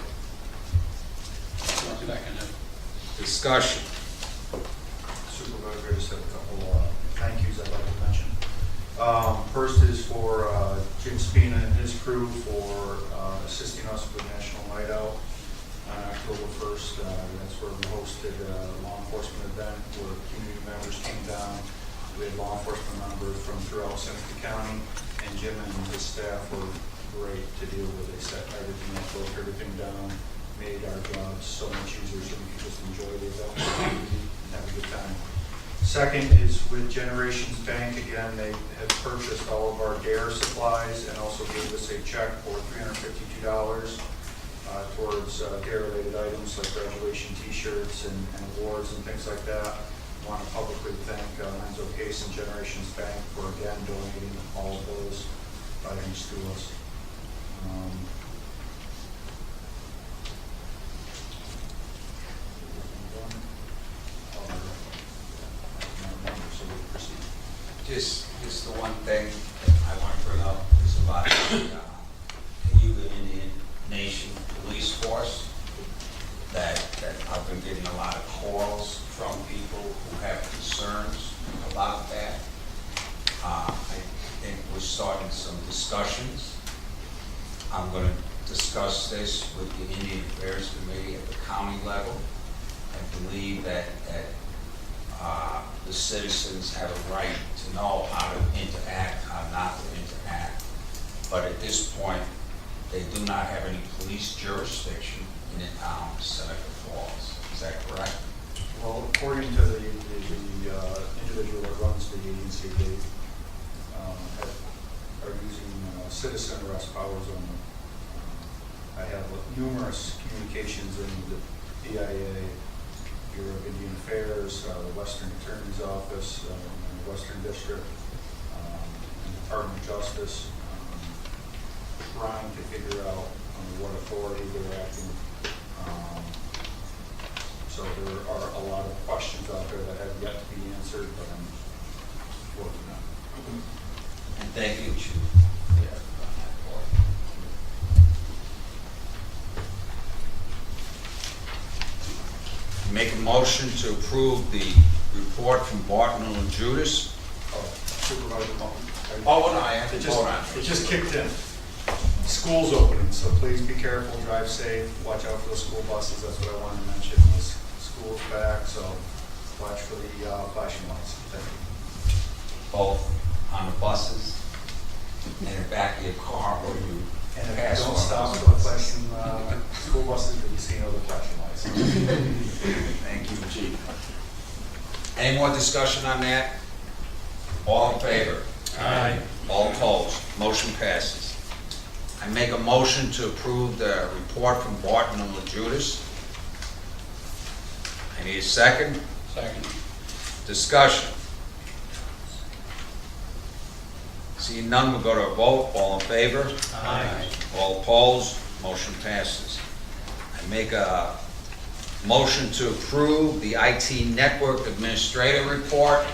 Discussion. Supervisor, just have a couple thank yous I'd like to mention. First is for Jim Spina and his crew for assisting us with National Night Out on October 1st. That's where we hosted a law enforcement event where community members came down. We had law enforcement members from throughout Seneca County, and Jim and his staff were great to deal with. They set everything up, broke everything down, made our jobs so much easier so we could just enjoy the event and have a good time. Second is with Generations Bank. Again, they have purchased all of our DARE supplies and also gave us a check for $352 towards DARE-related items like graduation T-shirts and awards and things like that. I want to publicly thank Enzo Case and Generations Bank for again donating all of those items to us. Just the one thing I want to bring up is about the Cayuga Indian Nation Police Force, that I've been getting a lot of calls from people who have concerns about that. I think we're starting some discussions. I'm going to discuss this with the Indian Affairs Committee at the county level. I believe that the citizens have a right to know how to interact, how not to interact. But at this point, they do not have any police jurisdiction in the town of Seneca Falls. Is that correct? Well, according to the individual that runs the agency, they are using citizen arrest powers on them. I have numerous communications in the PIA, Bureau of Indian Affairs, the Western Attorney's Office, the Western District, and Department of Justice, trying to figure out under what authority they're acting. So there are a lot of questions out there that have yet to be answered, but I'm working on it. And thank you, Chief. Make a motion to approve the report from Barton and Judas. Supervisor Mullen. Oh, no, I have to vote on It just kicked in. School's opening, so please be careful, drive safe, watch out for the school buses. That's what I wanted to mention, was school's back, so watch for the flashing lights. Thank you. Both on the buses and in the back of your car where you And if pass you don't one of stop those for the buses. flashing school buses, you'll be seeing other flashing lights. Thank you, Chief. Any more discussion on that? All in favor? Aye. All opposed? Motion passes. I make a motion to approve the report from Barton and LaJudas. I need a second. Second. Discussion. Seeing none, we'll go to a vote. All in favor? Aye. All opposed? Motion passes. I make a motion to approve the IT Network Administrator Report.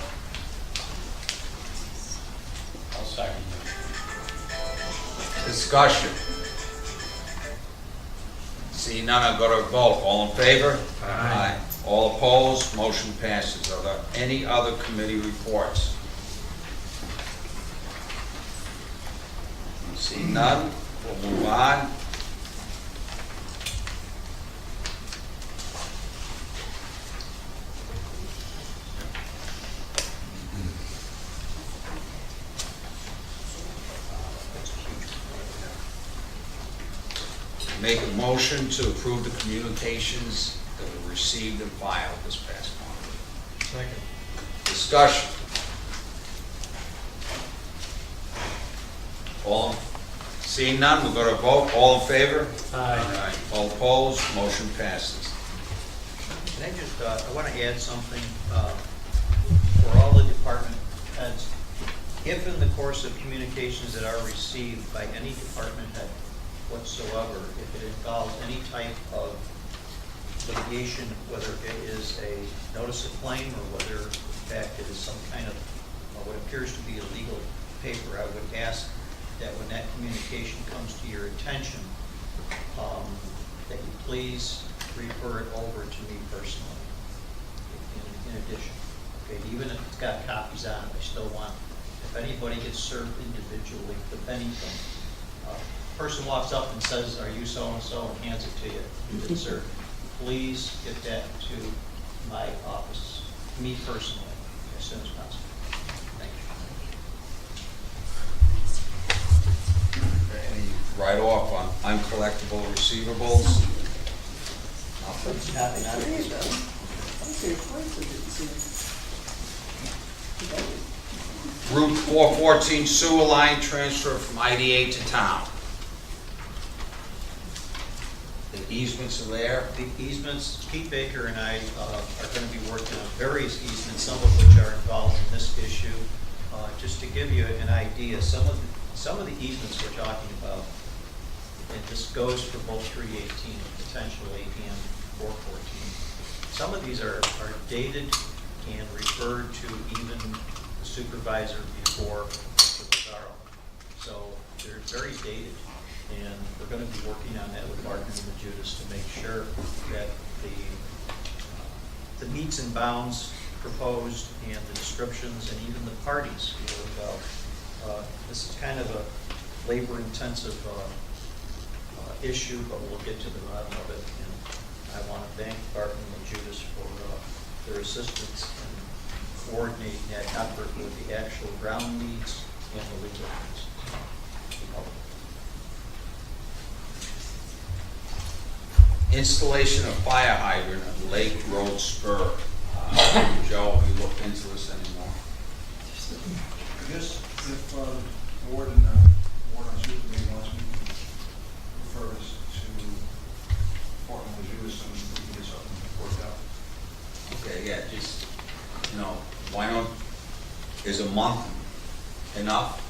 I'll second Discussion. Seeing none, I'll go to a vote. All in favor? Aye. All opposed? Motion passes. Are there any other committee reports? Seeing none, we'll move on. Make a motion to approve the communications that were received and filed this past month. Second. Discussion. All, seeing none, we'll go to vote. All in favor? Aye. All opposed? Motion passes. Can I just, I want to add something for all the department heads. If in the course of communications that are received by any department head whatsoever, if it involves any type of litigation, whether it is a notice of claim or whether in fact it is some kind of what appears to be a legal paper, I would ask that when that communication comes to your attention, that you please refer it over to me personally in addition. Okay, even if it's got copies on it, I still want, if anybody gets served individually with anything, person walks up and says, "Are you so-and-so?" and hands it to you, you've been served. Please get that to my office, me personally, as soon as possible. Thank you. Any write-off on uncollectible receivables? Route 414 sewer line transfer from IDA to town. The easements are there. The easements, Pete Baker and I are going to be working on various easements, some of which are involved in this issue. Just to give you an idea, some of the easements we're talking about, and this goes for both 318 potentially and 414. Some of these are dated and referred to even the supervisor before Mr. Lazaro. So they're very dated. And we're going to be working on that with Martin and the Judas to make sure that the meets and bounds proposed and the descriptions and even the parties were involved. This is kind of a labor-intensive issue, but we'll get to the bottom of it. And I want to thank Martin and Judas for their assistance in coordinating that effort with the actual ground needs and the legal needs. Installation of fire hydrant at Lake Road Spur. Joe, have you looked into this anymore? I guess if Ward and Ward on Super Committee wants me to refer us to Portland and Judas and we can get something worked out. Okay, yeah, just, why don't, is a month enough?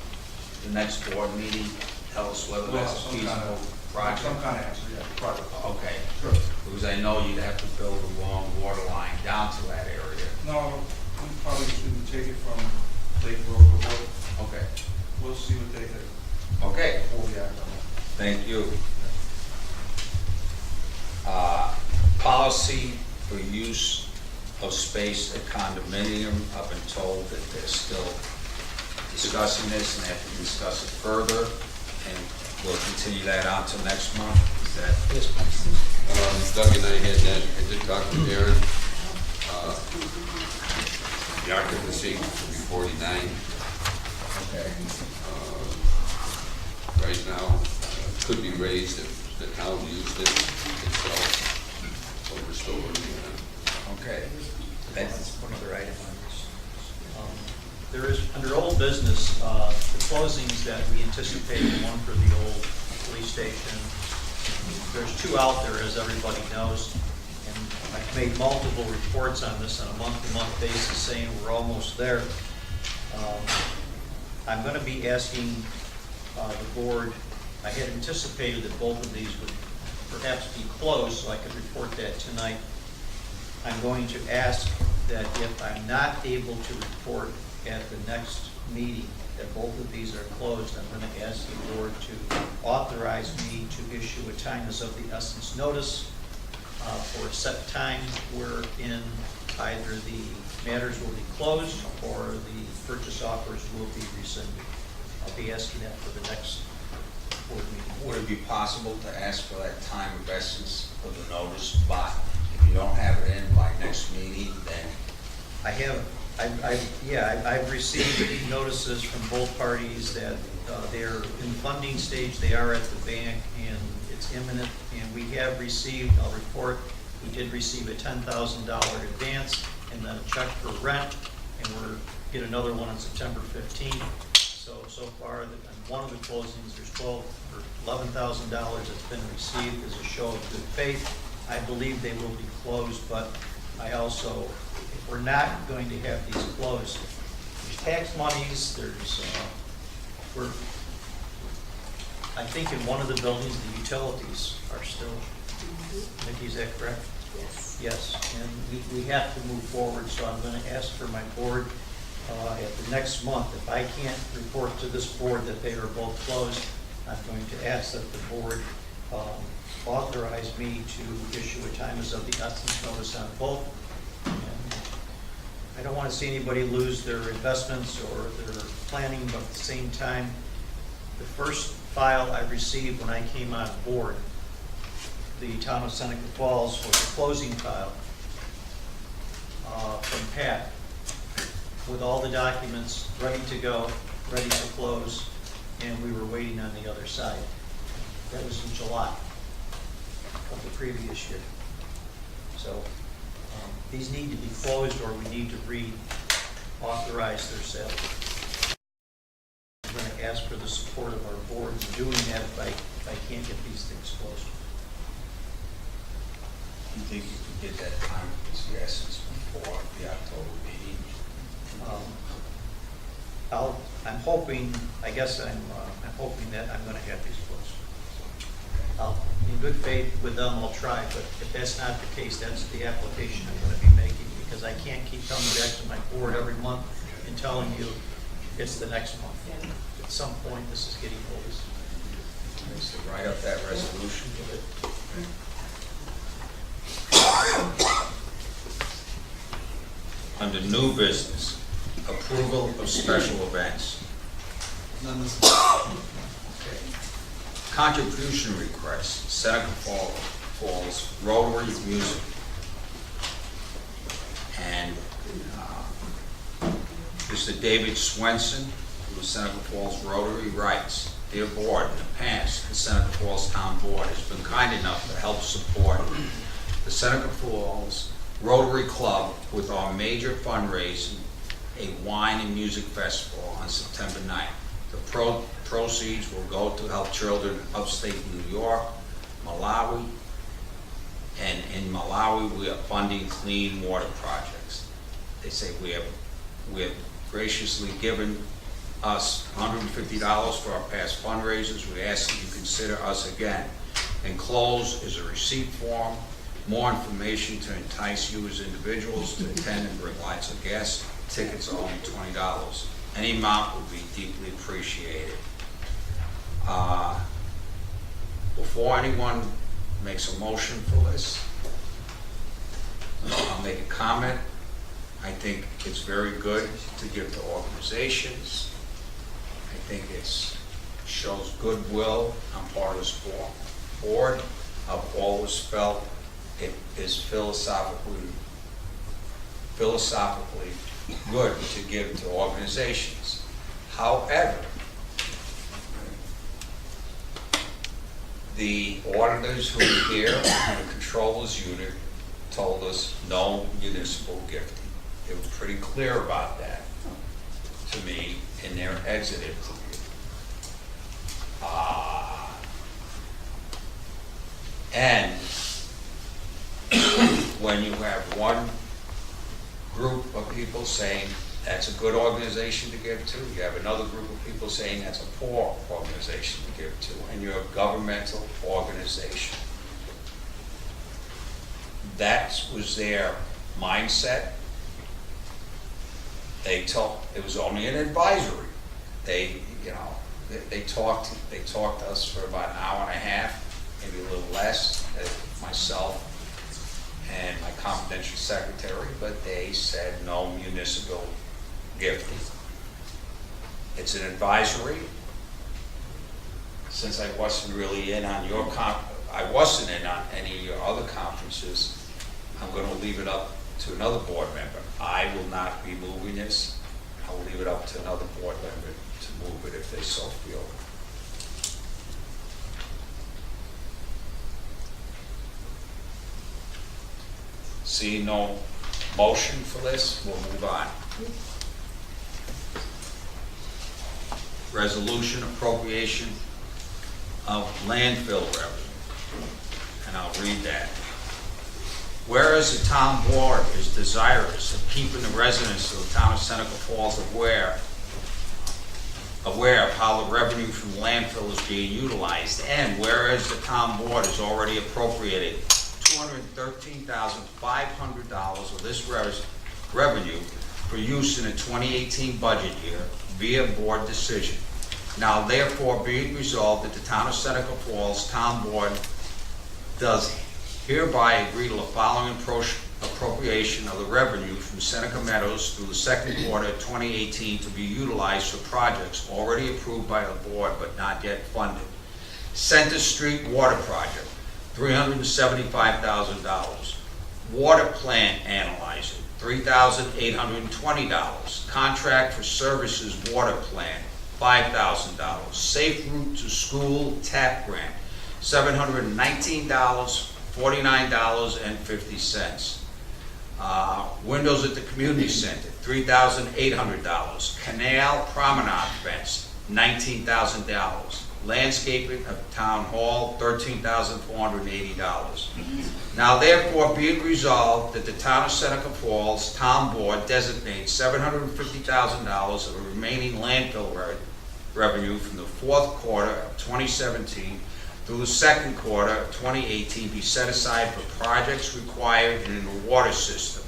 The next board meeting, tell us whether that's a feasible project? Some kind of answer, yeah, project. Okay. Sure. Because I know you'd have to build a long water line down to that area. No, we probably shouldn't take it from Lake Road to Wood. Okay. We'll see what they think Okay, before we act on it. thank you. Policy for use of space at condominium. I've been told that they're still discussing this and they have to discuss it further. And we'll continue that on till next month. Is that? Yes, please. Doug and I had that, I did talk to Darren. The occupancy will be 49. Okay. Right now, could be raised if the town used it itself, but we're still working on it. Okay. That's one other item on this. There is, under old business, the closings that we anticipated, one for the old police station. There's two out there, as everybody knows, and I've made multiple reports on this on a month-to-month basis saying we're almost there. I'm going to be asking the board, I had anticipated that both of these would perhaps be closed, so I could report that tonight. I'm going to ask that if I'm not able to report at the next meeting that both of these are closed, I'm going to ask the board to authorize me to issue a time is of the essence notice for a set time wherein either the matters will be closed or the purchase offers will be rescinded. I'll be asking that for the next board meeting. Would it be possible to ask for that time of essence for the notice, but if you don't have it in by next meeting, then? I've received notices from both parties that they're in funding stage, they are at the bank, and It's imminent, and we have received, I'll report, we did receive a $10,000 advance and then a check for rent, and we're get another one on September 15th. So far, on one of the closings, there's $11,000 that's been received as a show of good faith. I believe they will be closed, but I also, if we're not going to have these closed, there's tax monies, I think in one of the buildings, the utilities are still, Nikki, is that correct? Yes. Yes, and we have to move forward, so I'm going to ask for my board at the next month, if I can't report to this board that they are both closed, I'm going to ask that the board authorize me to issue a time is of the essence notice on both. And I don't want to see anybody lose their investments or their planning, but at the same time, the first file I received when I came on board, the town of Seneca Falls, was a closing file from Pat, with all the documents ready to go, ready to close, and we were waiting on the other side. That was in July of the previous year. So these need to be closed, or we need to reauthorize their sale. I'm going to ask for the support of our board in doing that if I can't get these things closed. You think you could get that time of the essence before the October meeting? I'm hoping, I guess I'm hoping that I'm going to have these closed. In good faith with them, I'll try, but if that's not the case, that's the application I'm going to be making, because I can't keep coming back to my board every month and telling you it's the next month. At some point, this is getting old. So write up that resolution. Under new business, approval of special events. Okay. Contribution request, Seneca Falls Rotary Music. And Mr. David Swenson, who is Seneca Falls Rotary, writes, "Dear Board, in the past, the Seneca Falls Town Board has been kind enough to help support the Seneca Falls Rotary Club with our major fundraising, a wine and music festival on September 9th. The proceeds will go to help children in upstate New York, Malawi, and in Malawi we are funding clean water projects." They say we have graciously given us $150 for our past fundraisers. We ask that you consider us again. Enclosed is a receipt form. More information to entice you as individuals to attend and bring lots of guests. Tickets are only $20. Any amount would be deeply appreciated. Before anyone makes a motion for this, I'll make a comment. I think it's very good to give to organizations. I think it shows goodwill on part of this board. I've always felt it is philosophically good to give to organizations. However, the auditors who were here and the controllers unit told us no municipal gifting. They were pretty clear about that to me in their exit interview. And when you have one group of people saying that's a good organization to give to, you have another group of people saying that's a poor organization to give to, and you're a governmental organization. That was their mindset. They it was only an advisory. They talked to us for about an hour and a half, maybe a little less, myself and my confidential secretary, but they said no municipal gifting. It's an advisory. Since I wasn't really in on your I wasn't in on any of your other conferences, I'm going to leave it up to another board member. I will not be moving this. I will leave it up to another board member to move it if they so feel. Seeing no motion for this, we'll move on. Resolution appropriation of landfill revenue. And I'll read that. Whereas the town board is desirous of keeping the residents of the town of Seneca Falls aware of how the revenue from landfill is being utilized, and whereas the town board has already appropriated $213,500 of this revenue for use in the 2018 budget year via board decision. Now therefore be it resolved that the town of Seneca Falls Town Board does hereby agree to the following appropriation of the revenue from Seneca Meadows through the second quarter of 2018 to be utilized for projects already approved by the board but not yet funded. Center Street Water Project, $375,000. Water Plant Analyzer, $3,820. Contract for Services Water Plant, $5,000. Safe Route to School Tap Grant, $719, $49.50. Windows at the Community Center, $3,800. Canal Promenade Fence, $19,000. Landscaping of Town Hall, $13,480. Now therefore be it resolved that the Town of Seneca Falls Town Board designates $750,000 of the remaining landfill revenue from the fourth quarter of 2017 through the second quarter of 2018 be set aside for projects required in the water system.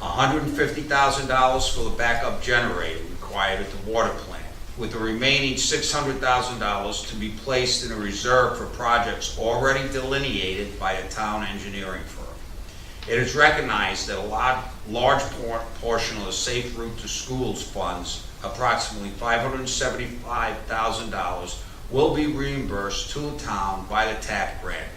$150,000 for the backup generator required at the water plant, with the remaining $600,000 to be placed in a reserve for projects already delineated by a town engineering firm. It is recognized that a large portion of the Safe Route to Schools funds, approximately $575,000, will be reimbursed to the town by the TAP grant,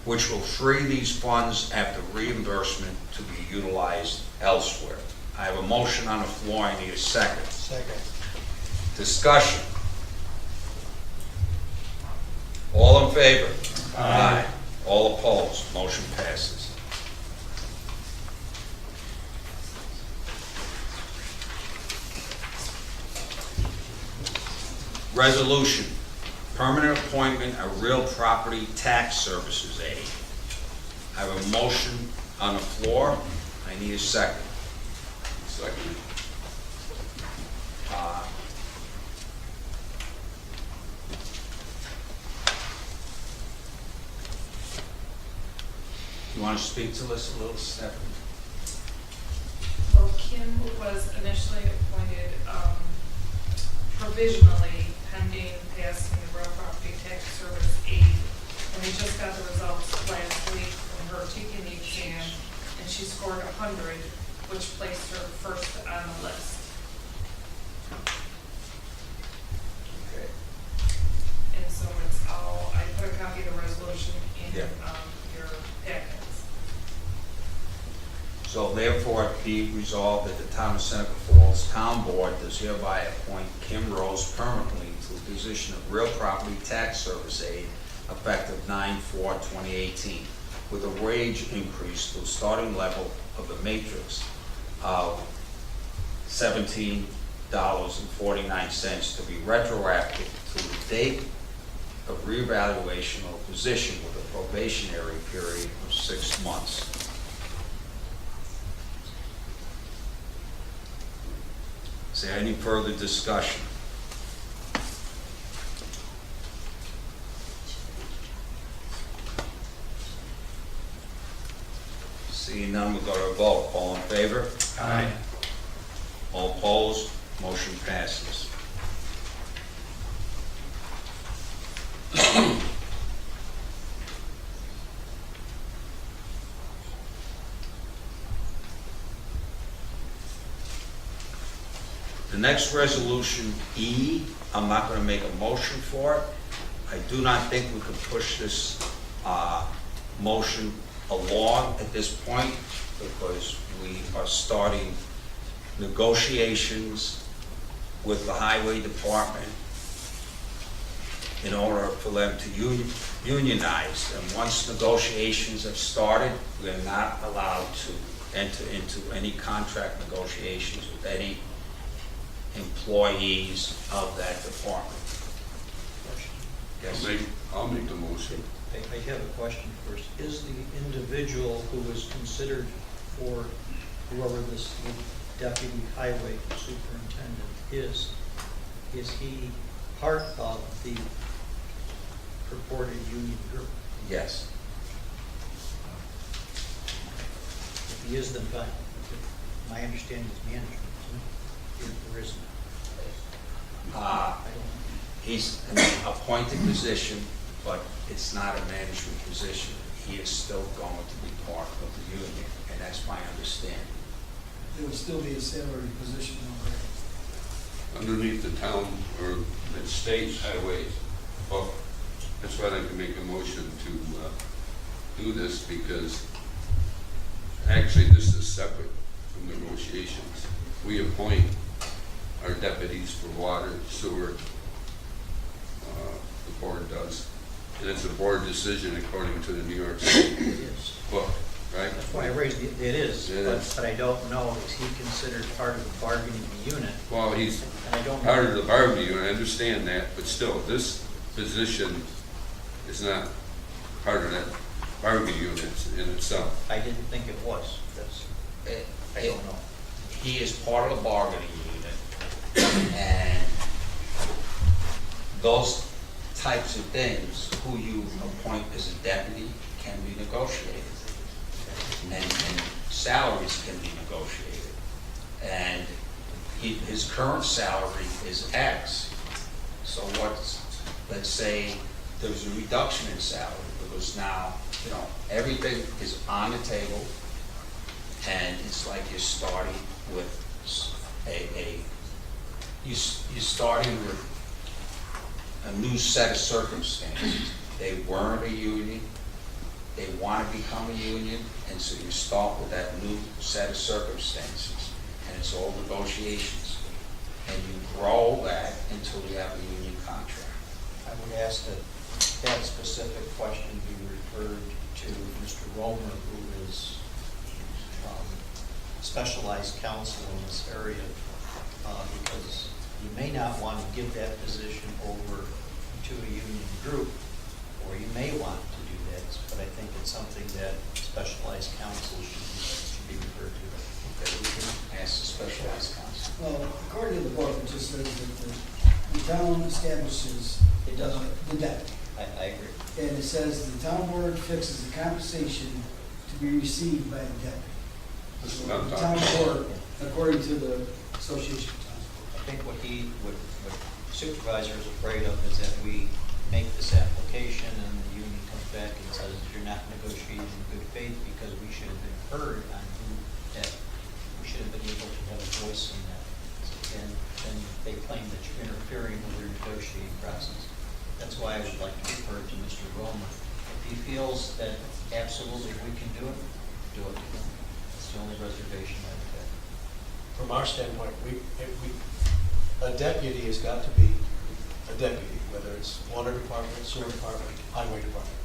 which will free these funds after reimbursement to be utilized elsewhere. I have a motion on the floor. I need a second. Second. Discussion. All in favor? Aye. All opposed? Motion passes. Resolution. Permanent appointment of real property tax services aide. I have a motion on the floor. I need a second. Second. You want to speak to this a little, Stephanie? Well, Kim was initially appointed provisionally pending passing the real property tax service aid. And we just got the results last week from her taking the exam, and she scored 100, which placed her first on the list. Okay. And so it's all, I put a copy of the resolution in Yeah. your packets. So therefore, it be resolved that the Town of Seneca Falls Town Board does hereby appoint Kim Rose permanently to the position of Real Property Tax Service Aide effective 9/4/2018, with a wage increase to the starting level of the matrix of $17.49 to be retroactive to the date of reevaluation of the position with a probationary period of 6 months. Is there any further discussion? Seeing none, we'll go to a vote. All in favor? Aye. All opposed? Motion passes. The next resolution, E, I'm not going to make a motion for it. I do not think we can push this motion along at this point because we are starting negotiations with the highway department in order for them to unionize. And once negotiations have started, we're not allowed to enter into any contract negotiations with any employees of that department. Yes. I'll make the motion. I have a question first. Is the individual who was considered for whoever this new deputy highway superintendent is he part of the purported union group? Yes. If he is, then fine. My understanding is management, isn't it? Or isn't it? I don't know. He's an appointed position, but it's not a management position. He is still going to be part of the union, and that's my understanding. There would still be a salary position over there. Underneath the town or the state highways. Well, that's why I can make a motion to do this, because actually this is separate from negotiations. We appoint our deputies for water, sewer, the board does. And it's a board decision according to the New York State It is. book, right? That's why I raised it. It is, It is. but I don't know, is he considered part of the bargaining unit? Well, he's And I don't know. part of the bargaining unit, I understand that, but still, this position is not part of that bargaining unit in itself. I didn't think it was. I don't know. He is part of the bargaining unit, and those types of things, who you appoint as a deputy can be negotiated. And salaries can be negotiated. And his current salary is X. So let's say there's a reduction in salary, because now, everything is on the table, and it's like you're starting with you're starting with a new set of circumstances. They weren't a union, they want to become a union, and so you start with that new set of circumstances, and it's all negotiations. And you grow that until you have a union contract. I would ask that that specific question be referred to Mr. Romer, who is specialized counsel in this area, because you may not want to give that position over to a union group, or you may want to do that, but I think it's something that specialized counsel should be referred to. Okay, we can ask the specialized counsel. Well, according to the book, it just says that the town establishes It does. the deputy. I agree. And it says the town board fixes the compensation to be received by the deputy. That's So what I'm the talking town about. board, according to the Association of Towns. I think what supervisor is afraid of is that we make this application and the union comes back and says you're not negotiating in good faith because we should have been heard on who that, we should have been able to have a voice in that. And then they claim that you're interfering with their negotiating process. That's why I would like to refer to Mr. Romer. If he feels that absolutely we can do it, do it. That's the only reservation I would have. From our standpoint, a deputy has got to be a deputy, whether it's water department, sewer department, highway department.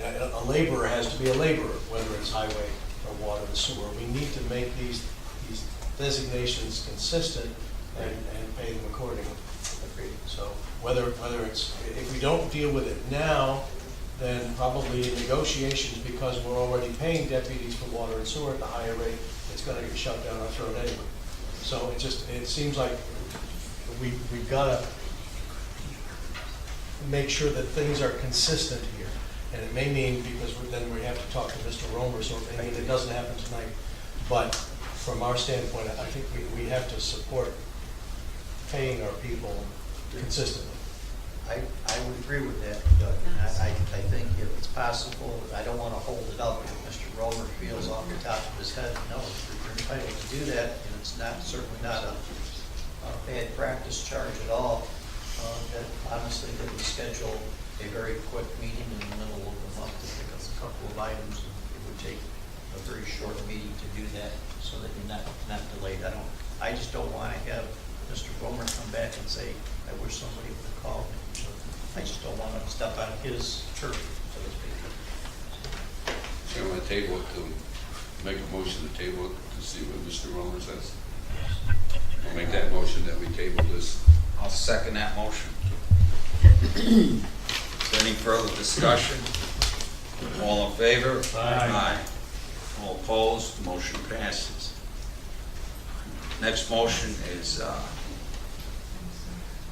And a laborer has to be a laborer, whether it's highway or water or sewer. We need to make these designations consistent and pay them accordingly. So whether it's, if we don't deal with it now, then probably in negotiations, because we're already paying deputies for water and sewer at the higher rate, it's gonna get shoved down our throat anyway. So it seems like we've gotta make sure that things are consistent here. And it may mean, because then we have to talk to Mr. Romer, so it may mean it doesn't happen tonight. But from our standpoint, I think we have to support paying our people consistently. I would agree with that, Doug. I think if it's possible, I don't want to hold it up if Mr. Romer feels off the top of his head, no, you're entitled to do that, and it's certainly not a bad practice charge at all. That honestly, that we schedule a very quick meeting in the middle of the month to pick up a couple of items. It would take a very short meeting to do that, so that you're not delayed. I just don't want to have Mr. Romer come back and say, I wish somebody would have called me. I just don't want to step on his turf, so to speak. So I want to table it to, make a motion to table it to see what Mr. Roller says. I'll make that motion that we table this. I'll second that motion. Is there any further discussion? All in favor? Aye. All opposed? Motion passes. Next motion is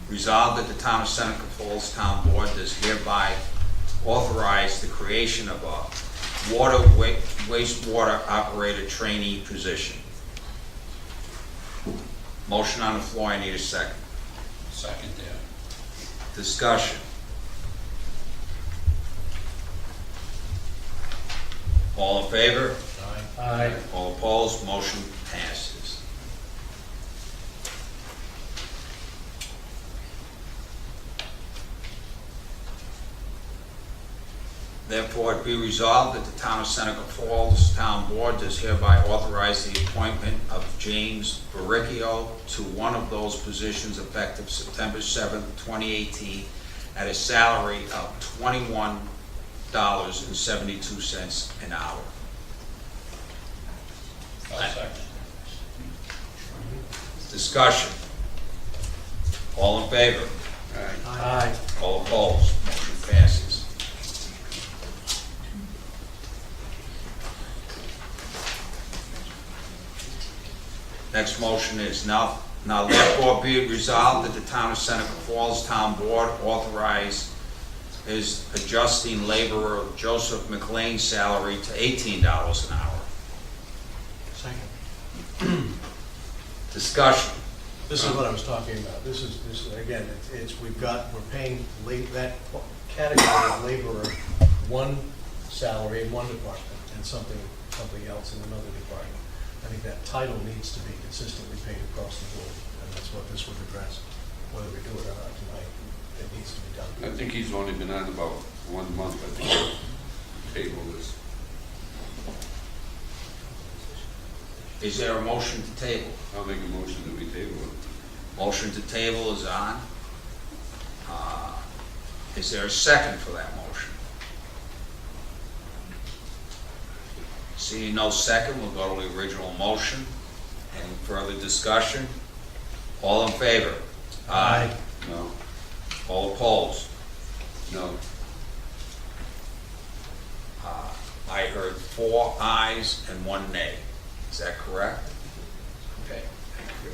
resolved that the Town of Seneca Falls Town Board does hereby authorize the creation of a wastewater operator trainee position. Motion on the floor, I need a second. Second there. Discussion. All in favor? Aye. All opposed? Motion passes. Therefore, it be resolved that the Town of Seneca Falls Town Board does hereby authorize the appointment of James Barricchio to one of those positions effective September 7th, 2018, at a salary of $21.72 an hour. I'll second. Discussion. All in favor? Aye. All opposed? Motion passes. Next motion is now therefore be it resolved that the Town of Seneca Falls Town Board authorize is adjusting laborer Joseph McLean's salary to $18 an hour. Second. Discussion. This is what I was talking about. This is again, we're paying that category of laborer one salary in one department and something else in another department. I think that title needs to be consistently paid across the board, and that's what this would address. Whether we do it or not tonight, it needs to be done. I think he's only been on about 1 month, I think, the table is. Is there a motion to table? I'll make a motion that we table it. Motion to table is on. Is there a second for that motion? Seeing no second, we'll go to the original motion. Any further discussion? All in favor? Aye. No. All opposed? No. I heard 4 ayes and 1 nay. Is that correct? Okay, thank you.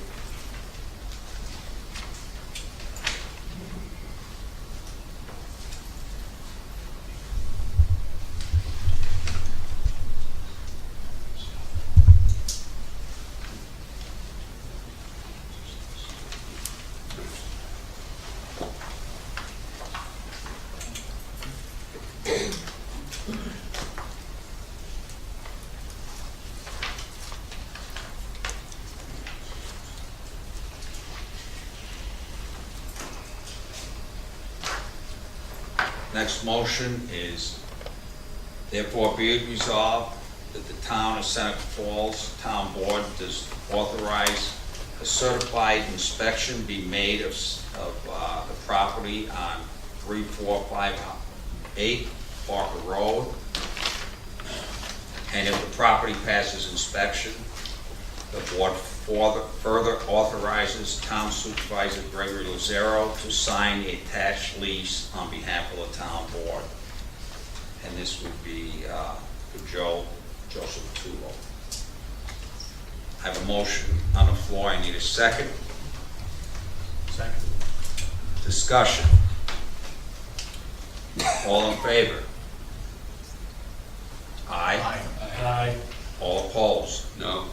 Next motion is, therefore be it resolved that the Town of Seneca Falls Town Board does authorize a certified inspection be made of the property on 3458 Parker Road. And if the property passes inspection, the board further authorizes Town Supervisor Gregory Lazaro to sign the attached lease on behalf of the town board. And this would be for Joseph Tulo. I have a motion on the floor. I need a second. Second. Discussion. All in favor? Aye. Aye. All opposed? No.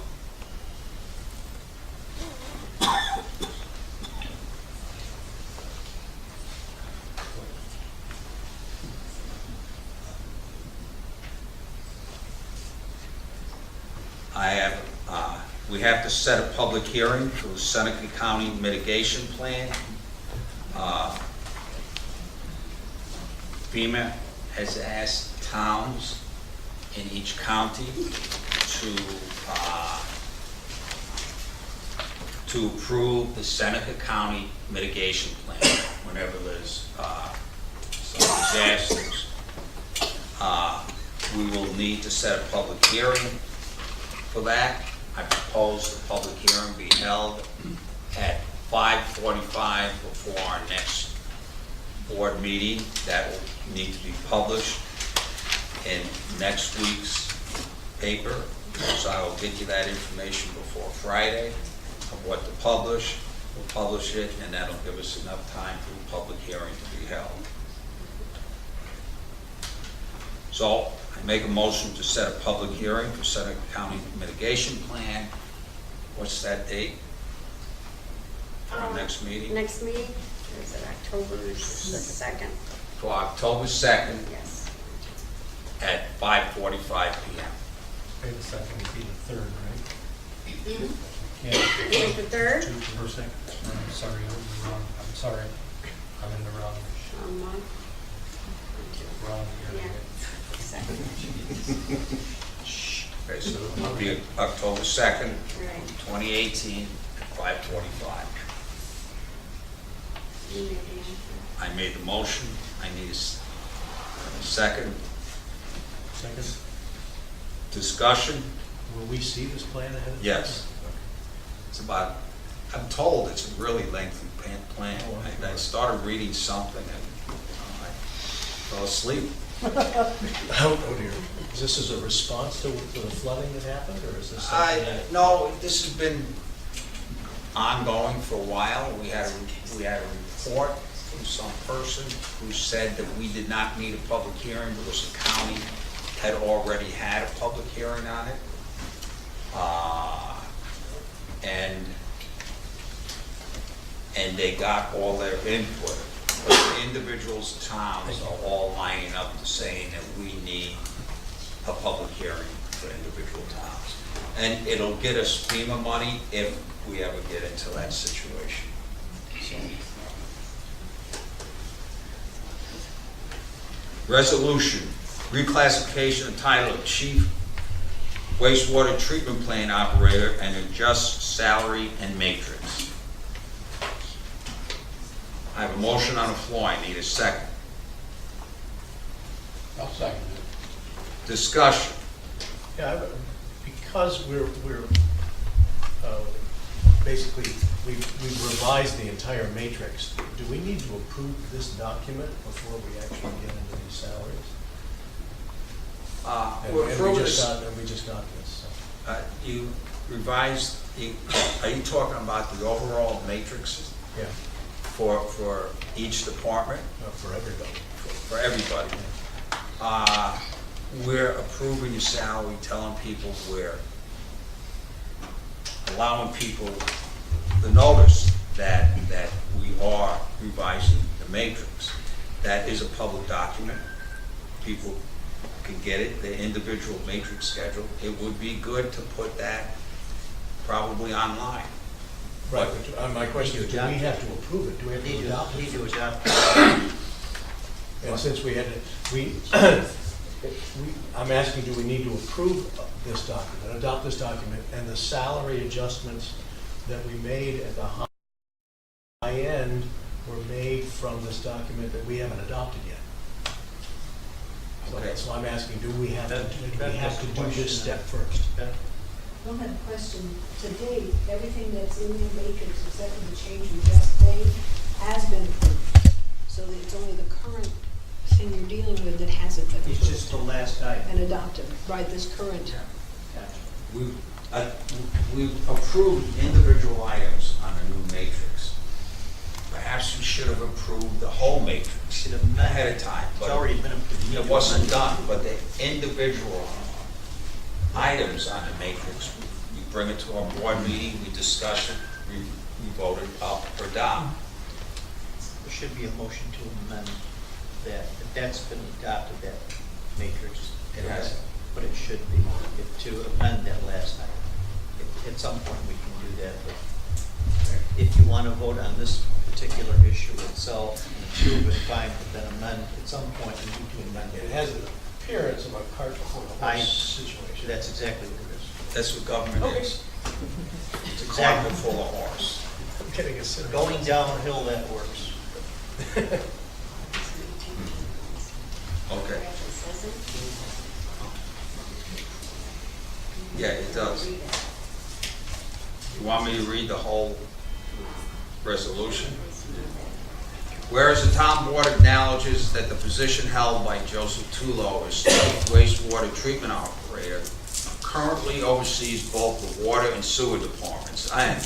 We have to set a public hearing for the Seneca County mitigation plan. FEMA has asked towns in each county to approve the Seneca County mitigation plan whenever there's disasters. We will need to set a public hearing for that. I propose the public hearing be held at 5:45 before our next board meeting. That will need to be published in next week's paper. So I will get you that information before Friday of what to publish. We'll publish it, and that'll give us enough time for the public hearing to be held. So I make a motion to set a public hearing for Seneca County mitigation plan. What's that date? For our next meeting? Next meeting, is it October 2nd? For October 2nd Yes. at 5:45 PM. Wait a second, it'd be the third, right? Mm-hmm. Yeah. Is it the 3rd? I'm sorry, I'm in the wrong, I'm sorry. I'm in the wrong Month? year. Yeah. 2nd. Okay, so it'll be October 2nd, Right. 2018, at 5:45. You made the motion. I made the motion. I need a second. Second, Discussion? will we see this plan ahead of time? Yes. It's about, I'm told it's a really lengthy plan. I started reading something and I fell asleep. Oh dear. Is this as a response to the flooding that happened, or is this something that? No, this has been ongoing for a while. We had a report from some person who said that we did not need a public hearing because the county had already had a public hearing on it. And they got all their input. But the individuals' towns are all lining up to saying that we need a public hearing for individual towns. And it'll get us FEMA money if we ever get into that situation. So. Resolution, reclassification of title of chief wastewater treatment plant operator and adjust salary and matrix. I have a motion on the floor. I need a second. I'll second it. Discussion. Yeah, because we're basically, we've revised the entire matrix. Do we need to approve this document before we actually get into these salaries? And we just got this. So. You revised, are you talking about the overall matrix Yeah, for each department? for everybody. For everybody. We're approving the salary, telling people we're allowing people the notice that we are revising the matrix. That is a public document. People can get it, the individual matrix schedule. It would be good to put that probably online. Right, but my question is, do we have to approve it? Do we have to adopt it? Need to adopt it. And since we had I'm asking, do we need to approve this document, adopt this document, and the salary adjustments that we made at the high end were made from this document that we haven't adopted yet? So Okay. that's why I'm asking, do we have to do this step first? I don't have a question. To date, everything that's in the matrix, except for the change we just made, has been approved. So that it's only the current thing you're dealing with that hasn't been It's approved just the last item. and adopted, right, this current. We've approved individual items on the new matrix. Perhaps we should have approved the whole matrix ahead of time, It's but already been approved. it wasn't done. But the individual items on the matrix, we bring it to our board meeting, we discuss it, we vote it up or down. There should be a motion to amend that. If that's been adopted, that matrix. It hasn't. But it should be, to amend that last item. At some point, we can do that, but if you want to vote on this particular issue itself, and approve it, fine, but then amend, at some point, you need to amend It it. has an appearance of a cart before the I- horse situation. That's exactly what it is. That's what government Okay. is. It's a cart full of horse. I'm getting a sense. Going downhill, that works. Okay. It says it. Yeah, it does. Read it. You want me to read the whole resolution? Whereas the town board acknowledges that the position held by Joseph Tulo as chief wastewater treatment operator currently oversees both the water and sewer departments, and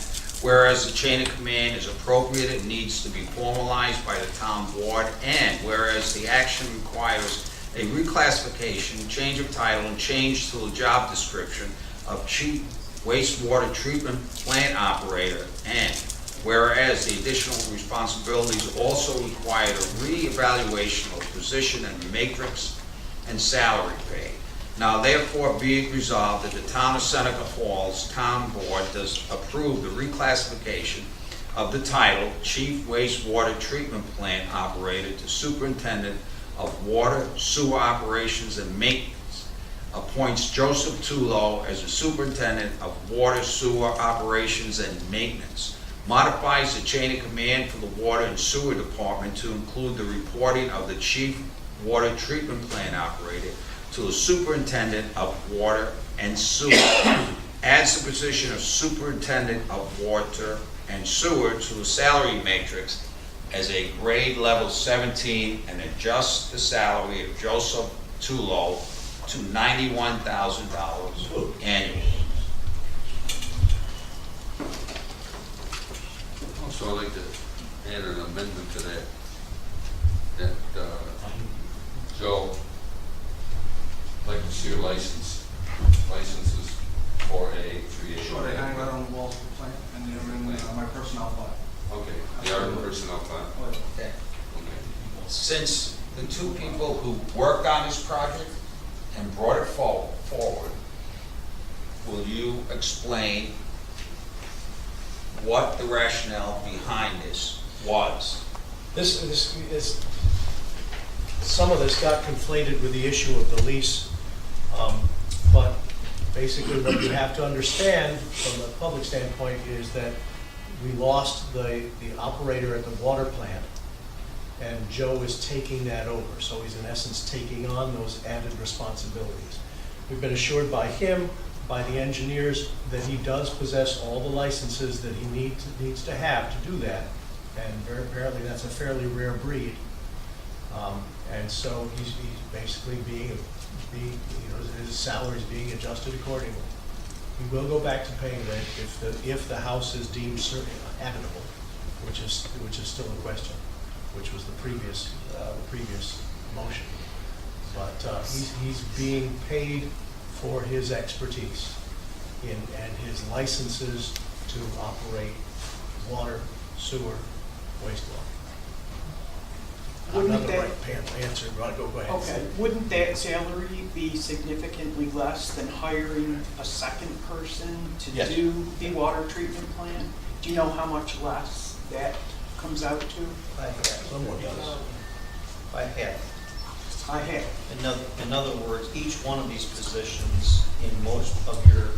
whereas the chain of command is appropriate and needs to be formalized by the town board, and whereas the action requires a reclassification, change of title, and change to the job description of chief wastewater treatment plant operator, and whereas the additional responsibilities also require a re-evaluation of position and matrix and salary pay. Now therefore be it resolved that the town of Seneca Falls Town Board does approve the reclassification of the title Chief Wastewater Treatment Plant Operator to Superintendent of Water, Sewer Operations and Maintenance. Appoints Joseph Tulo as the Superintendent of Water, Sewer Operations and Maintenance. Modifies the chain of command for the Water and Sewer Department to include the reporting of the Chief Water Treatment Plant Operator to the Superintendent of Water and Sewer. Adds the position of Superintendent of Water and Sewer to the salary matrix as a grade level 17 and adjusts the salary of Joseph Tulo to $91,000 annually. So I'd like to add an amendment to that, Joe, like to see your licenses 4A, 3A. Sure, they hang right on the walls of the plant, and they're in my personnel file. Okay, they are in the personnel file. Okay. Okay. Since the two people who worked on this project and brought it forward, will you explain what the rationale behind this was? This is, some of this got conflated with the issue of the lease, but basically what you have to understand from the public standpoint is that we lost the operator at the water plant, and Joe is taking that over. So he's in essence taking on those added responsibilities. We've been assured by him, by the engineers, that he does possess all the licenses that he needs to have to do that, and apparently that's a fairly rare breed. And so he's basically being, his salary is being adjusted accordingly. He will go back to paying rent if the house is deemed habitable, which is still a question, which was the previous motion. But he's being paid for his expertise and his licenses to operate water, sewer, wastewater. I'm not the right answer, but go ahead. Okay, wouldn't that salary be significantly less than hiring a second person to Yes. do the water treatment plant? Do you know how much less that comes out to? I have. Someone does. I have. I have. In other words, each one of these positions in most of your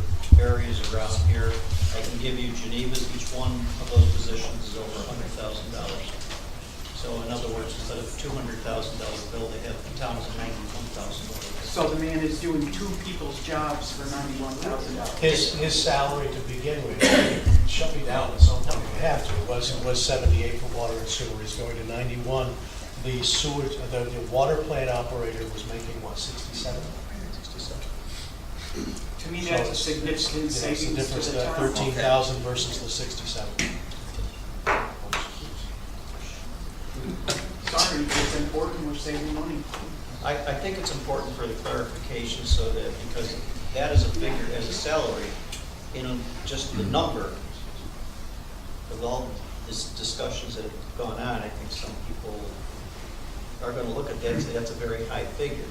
areas around here, I can give you Geneva's, each one of those positions is over $100,000. So in other words, instead of a $200,000 bill, they have, the town is a $91,000 bill. So the man is doing two people's jobs for $91,000. His salary to begin with, shut me down at some point, you have to, was 78 for water and sewer, he's going to 91. The sewer, the water plant operator was making what, 67? 67. To me, that's a So significant it's the savings difference, to the that town. 13,000 versus the 67. Sorry, it's important, we're saving money. I think it's important for the clarification so that, because that is a figure as a salary, just the number, with all these discussions that have gone on, I think some people are going to look at that and say that's a very high figure.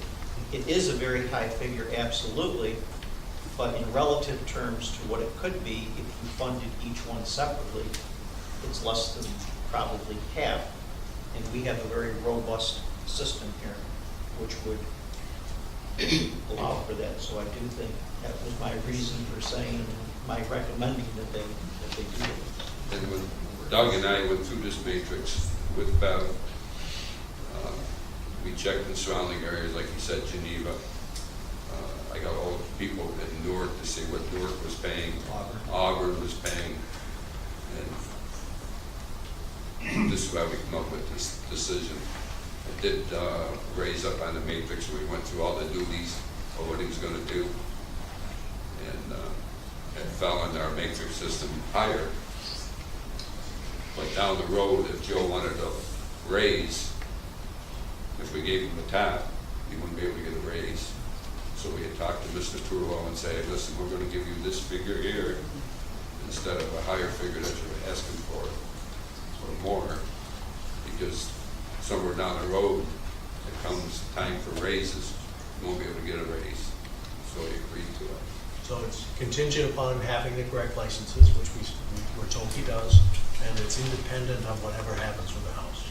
It is a very high figure, absolutely, but in relative terms to what it could be if you funded each one separately, it's less than probably half. And we have a very robust system here, which would allow for that. So I do think that was my reason for saying, my recommending that they do it. And when Doug and I went through this matrix with Bev, We checked in surrounding areas, like you said, Geneva. I got all the people in Newark to see what Newark was paying, Auburn was paying, and this is why we come up with this decision. It did raise up on the matrix. We went through all the duties of what he was going to do, and it fell in our matrix system higher. But down the road, if Joe wanted to raise, if we gave him the top, he wouldn't be able to get a raise. So we had talked to Mr. Turlo and say, listen, we're going to give you this figure here instead of a higher figure that you're asking for, or more, because somewhere down the road, it comes time for raises, you won't be able to get a raise. So he agreed to it. So it's contingent upon him having the correct licenses, which we're told he does, and it's independent of whatever happens with the house.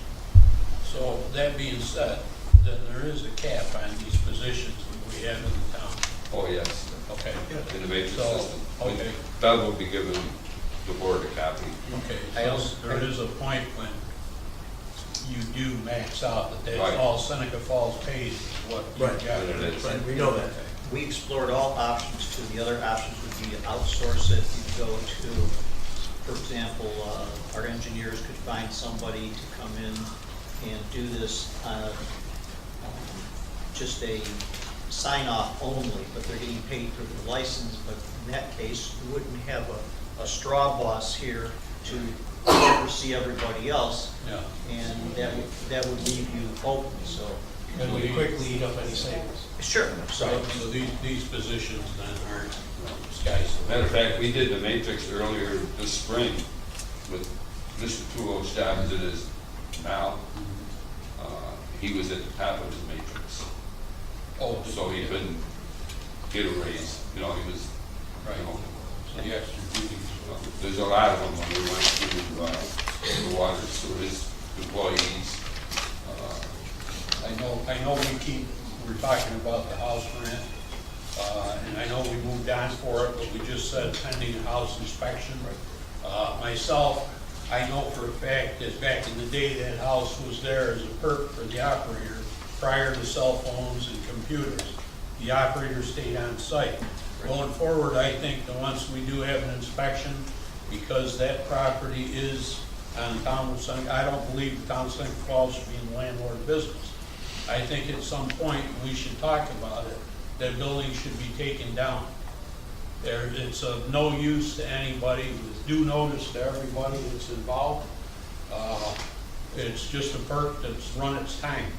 So that being said, then there is a cap on these positions that we have in the town. Oh, yes, Okay. in the matrix So, system. okay. Doug will be giving the board a copy. Okay, I so also- there is a point when you do max out, that that's Right. all Seneca Falls pays is what you Right. got. And it is. Right, we know that. We explored all options too. The other options would be to outsource it. You go to, for example, our engineers could find somebody to come in and do this on just a sign-off only, but they're getting paid for the license. But in that case, you wouldn't have a straw boss here to oversee everybody else, Yeah. and that would leave you open, so. And we quickly eat up any savings. Sure. So these positions then aren't, sky's the Matter of limit. fact, we did the matrix earlier this spring with Mr. Tulo's job as it is now. He was at the top of his matrix, Oh, so he couldn't get a raise. You know, he was, you know, So the extra duties. there's a lot of them when we went through the water, so his employees. I know we're talking about the house rent, and I know we moved on for it, but we just said pending a house inspection. Myself, I know for a fact that back in the day, that house was there as a perk for the operator prior to cell phones and computers. The operator stayed on site. Going forward, I think that once we do have an inspection, because that property is on town of Seneca, I don't believe the town of Seneca Falls should be in the landlord business. I think at some point, we should talk about it, that building should be taken down. It's of no use to anybody, with due notice to everybody that's involved. It's just a perk that's run its time.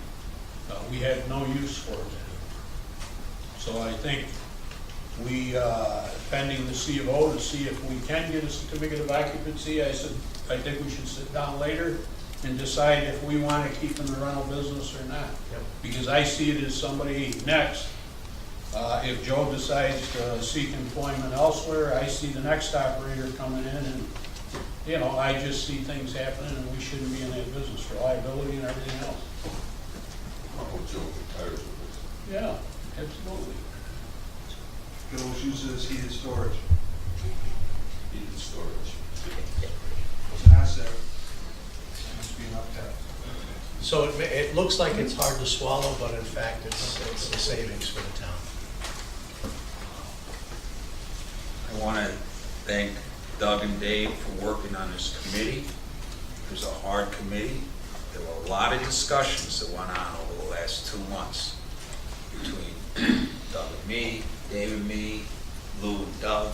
We have no use for it. So I think we, pending the C of O to see if we can get a certificate of occupancy, I said, I think we should sit down later and decide if we want to keep in the rental business or not. Yep. Because I see it as somebody next. If Joe decides to seek employment elsewhere, I see the next operator coming in, and, you know, I just see things happening, and we shouldn't be in that business for liability and everything else. I hope Joe retires with Yeah, absolutely. Joe's uses heated storage. heated storage. It's an asset. It must be enough to. So it looks like it's hard to swallow, but in fact, it's a savings for the town. I want to thank Doug and Dave for working on this committee. It was a hard committee. There were a lot of discussions that went on over the last 2 months between Doug and me, Dave and me, Lou and Doug.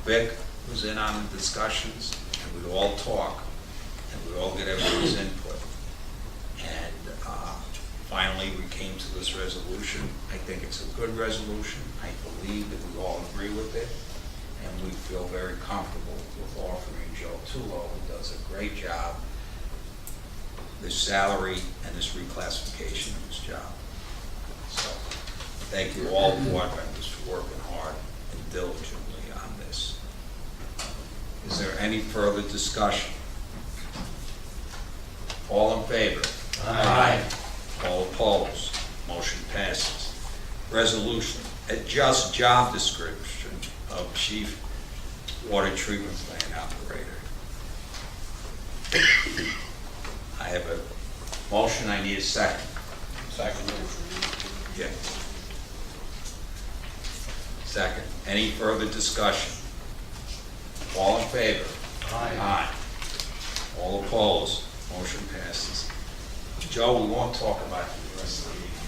Vic was in on the discussions, and we'd all talk, and we'd all get everyone's input. And finally, we came to this resolution. I think it's a good resolution. I believe that we all agree with it, and we feel very comfortable with offering Joe Tulo, who does a great job, this salary and this reclassification of his job. So, thank you all board members for working hard and diligently on this. Is there any further discussion? All in favor? Aye. All opposed? Motion passes. Resolution, adjust job description of chief water treatment plant operator. I have a motion, I need a second. Second. Yeah. Second. Any further discussion? All in favor? Aye. All opposed? Motion passes. Joe, we won't talk about you the rest of the meeting.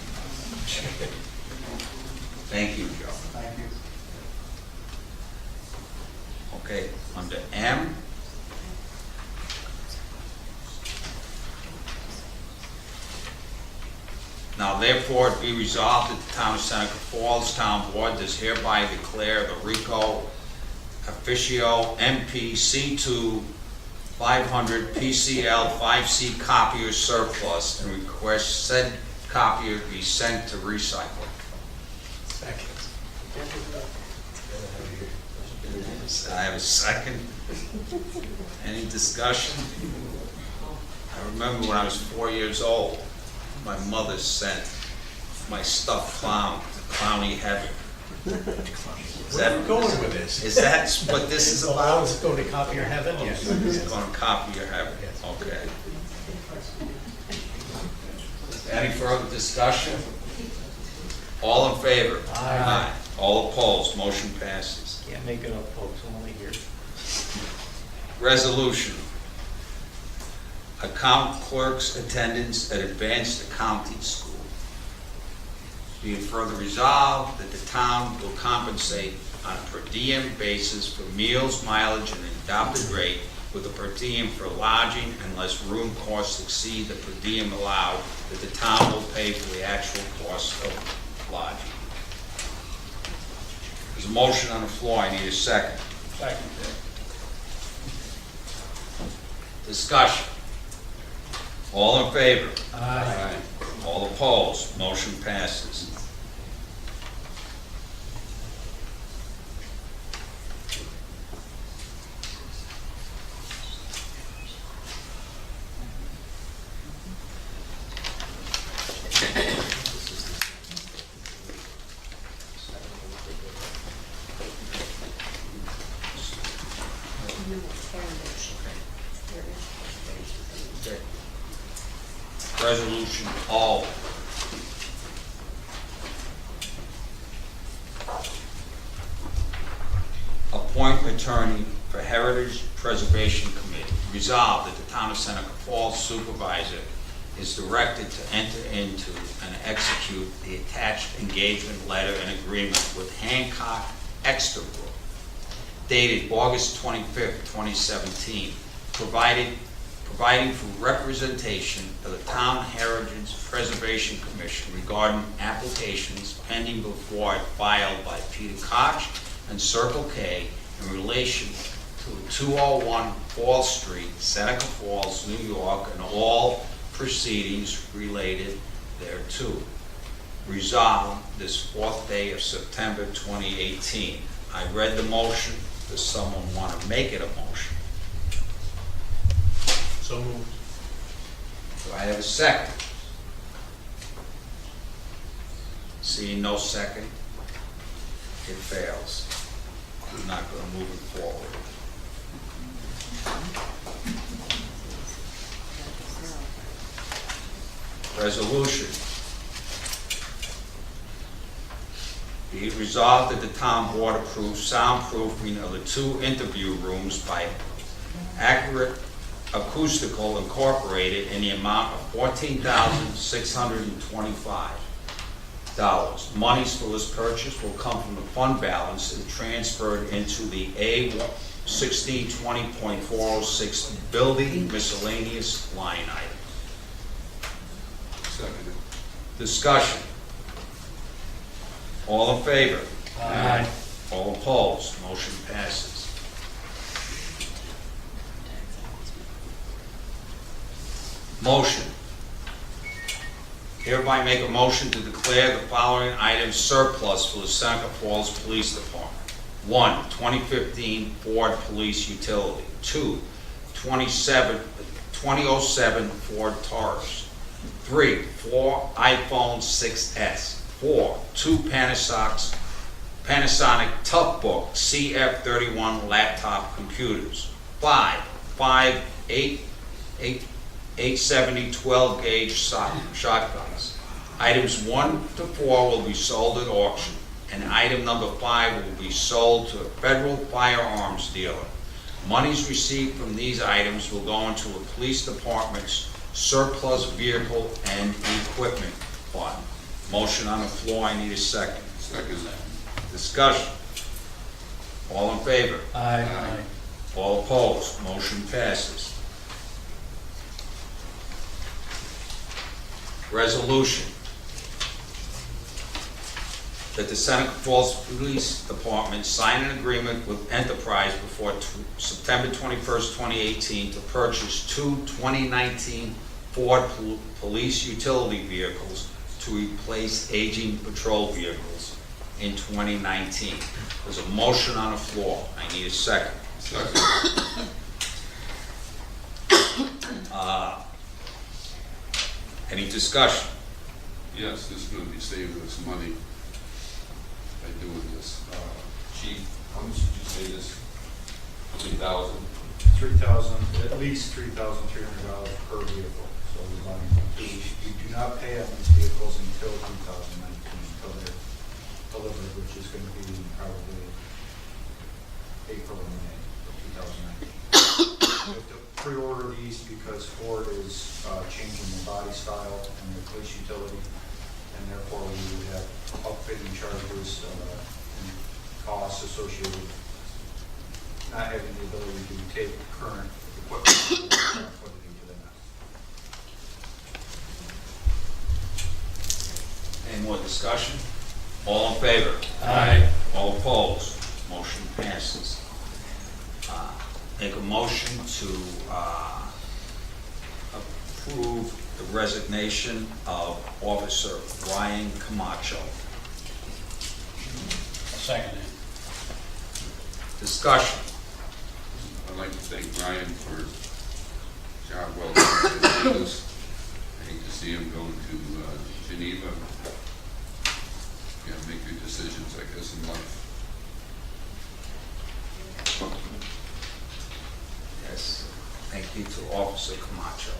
Thank you, Joe. Thank you. Okay, under M. Now therefore it be resolved that the town of Seneca Falls Town Board does hereby declare the Rico Officio MP C2 500 PCL 5C copier surplus and request said copier be sent to recycling. Second. I have a second. Any discussion? I remember when I was 4 years old, my mother sent my stuffed clown to Clowny Heaven. Where are you going with this? Is that what this is Allow about? us to go to copy your heaven? Yes. It's going to copy your heaven. Okay. Any further discussion? All in favor? Aye. All opposed? Motion passes. Can't make it up, folks, I'm only here. Resolution. Account clerk's attendance at advanced accounting school. Be it further resolved that the town will compensate on a per diem basis for meals, mileage, and adopted rate with a per diem for lodging unless room costs exceed the per diem allowed, that the town will pay for the actual cost of lodging. There's a motion on the floor. I need a second. Second. Discussion. All in favor? Aye. All opposed? Motion passes. Resolution O. Appoint attorney for Heritage Preservation Committee. Resolved that the town of Seneca Falls supervisor is directed to enter into and execute the attached engagement letter and agreement with Hancock Exterbrook dated August 25th, 2017, providing for representation of the Town Heritage Preservation Commission regarding applications pending before it filed by Peter Koch and Circle K in relation to 201 Fall Street, Seneca Falls, New York, and all proceedings related thereto. Resolved this 4th day of September 2018. I read the motion. Does someone want to make it a motion? So moved. Do I have a second? Seeing no second, it fails. We're not going to move it forward. Resolution. Be it resolved that the town board approves soundproofing of the 2 interview rooms by Accurate Acoustical Incorporated in the amount of $14,625. Monies for this purchase will come from the fund balance and transferred into the A 1620.406 building miscellaneous line item. Discussion. All in favor? Aye. All opposed? Motion passes. Motion. Hereby make a motion to declare the following items surplus for the Seneca Falls Police Department. 1, 2015 Ford Police Utility. 2, 2007 Ford Taurus. 3, 4 iPhone 6s. 4, 2 Panasonic Toughbook CF31 laptop computers. 5, 870 12-gauge shotguns. Items 1 to 4 will be sold at auction, and item number 5 will be sold to a federal firearms dealer. Monies received from these items will go into a police department's surplus vehicle and equipment fund. Motion on the floor, I need a second. Second. Discussion. All in favor? Aye. All opposed? Motion passes. Resolution that the Seneca Falls Police Department sign an agreement with Enterprise before September 21st, 2018 to purchase two 2019 Ford police utility vehicles to replace aging patrol vehicles in 2019. There's a motion on the floor. I need a second. Second. Any discussion? Yes, this is going to be saving us money by doing this. Chief, how much did you say this? 3,000? 3,000, at least $3,300 per vehicle. So we do not pay on these vehicles until 2019, until they're delivered, which is going to be probably April and May of 2019. We have to pre-order these because Ford is changing the body style and their police utility, and therefore we would have upfitting charges and costs associated with not having the ability to take current equipment and put it into the net. Any more discussion? All in favor? Aye. All opposed? Motion passes. Make a motion to approve the resignation of Officer Ryan Camacho. Second. Discussion. I'd like to thank Ryan for his job well done in this. I hate to see him go to Geneva. You gotta make good decisions, I guess, in life. Yes. Thank you to Officer Camacho.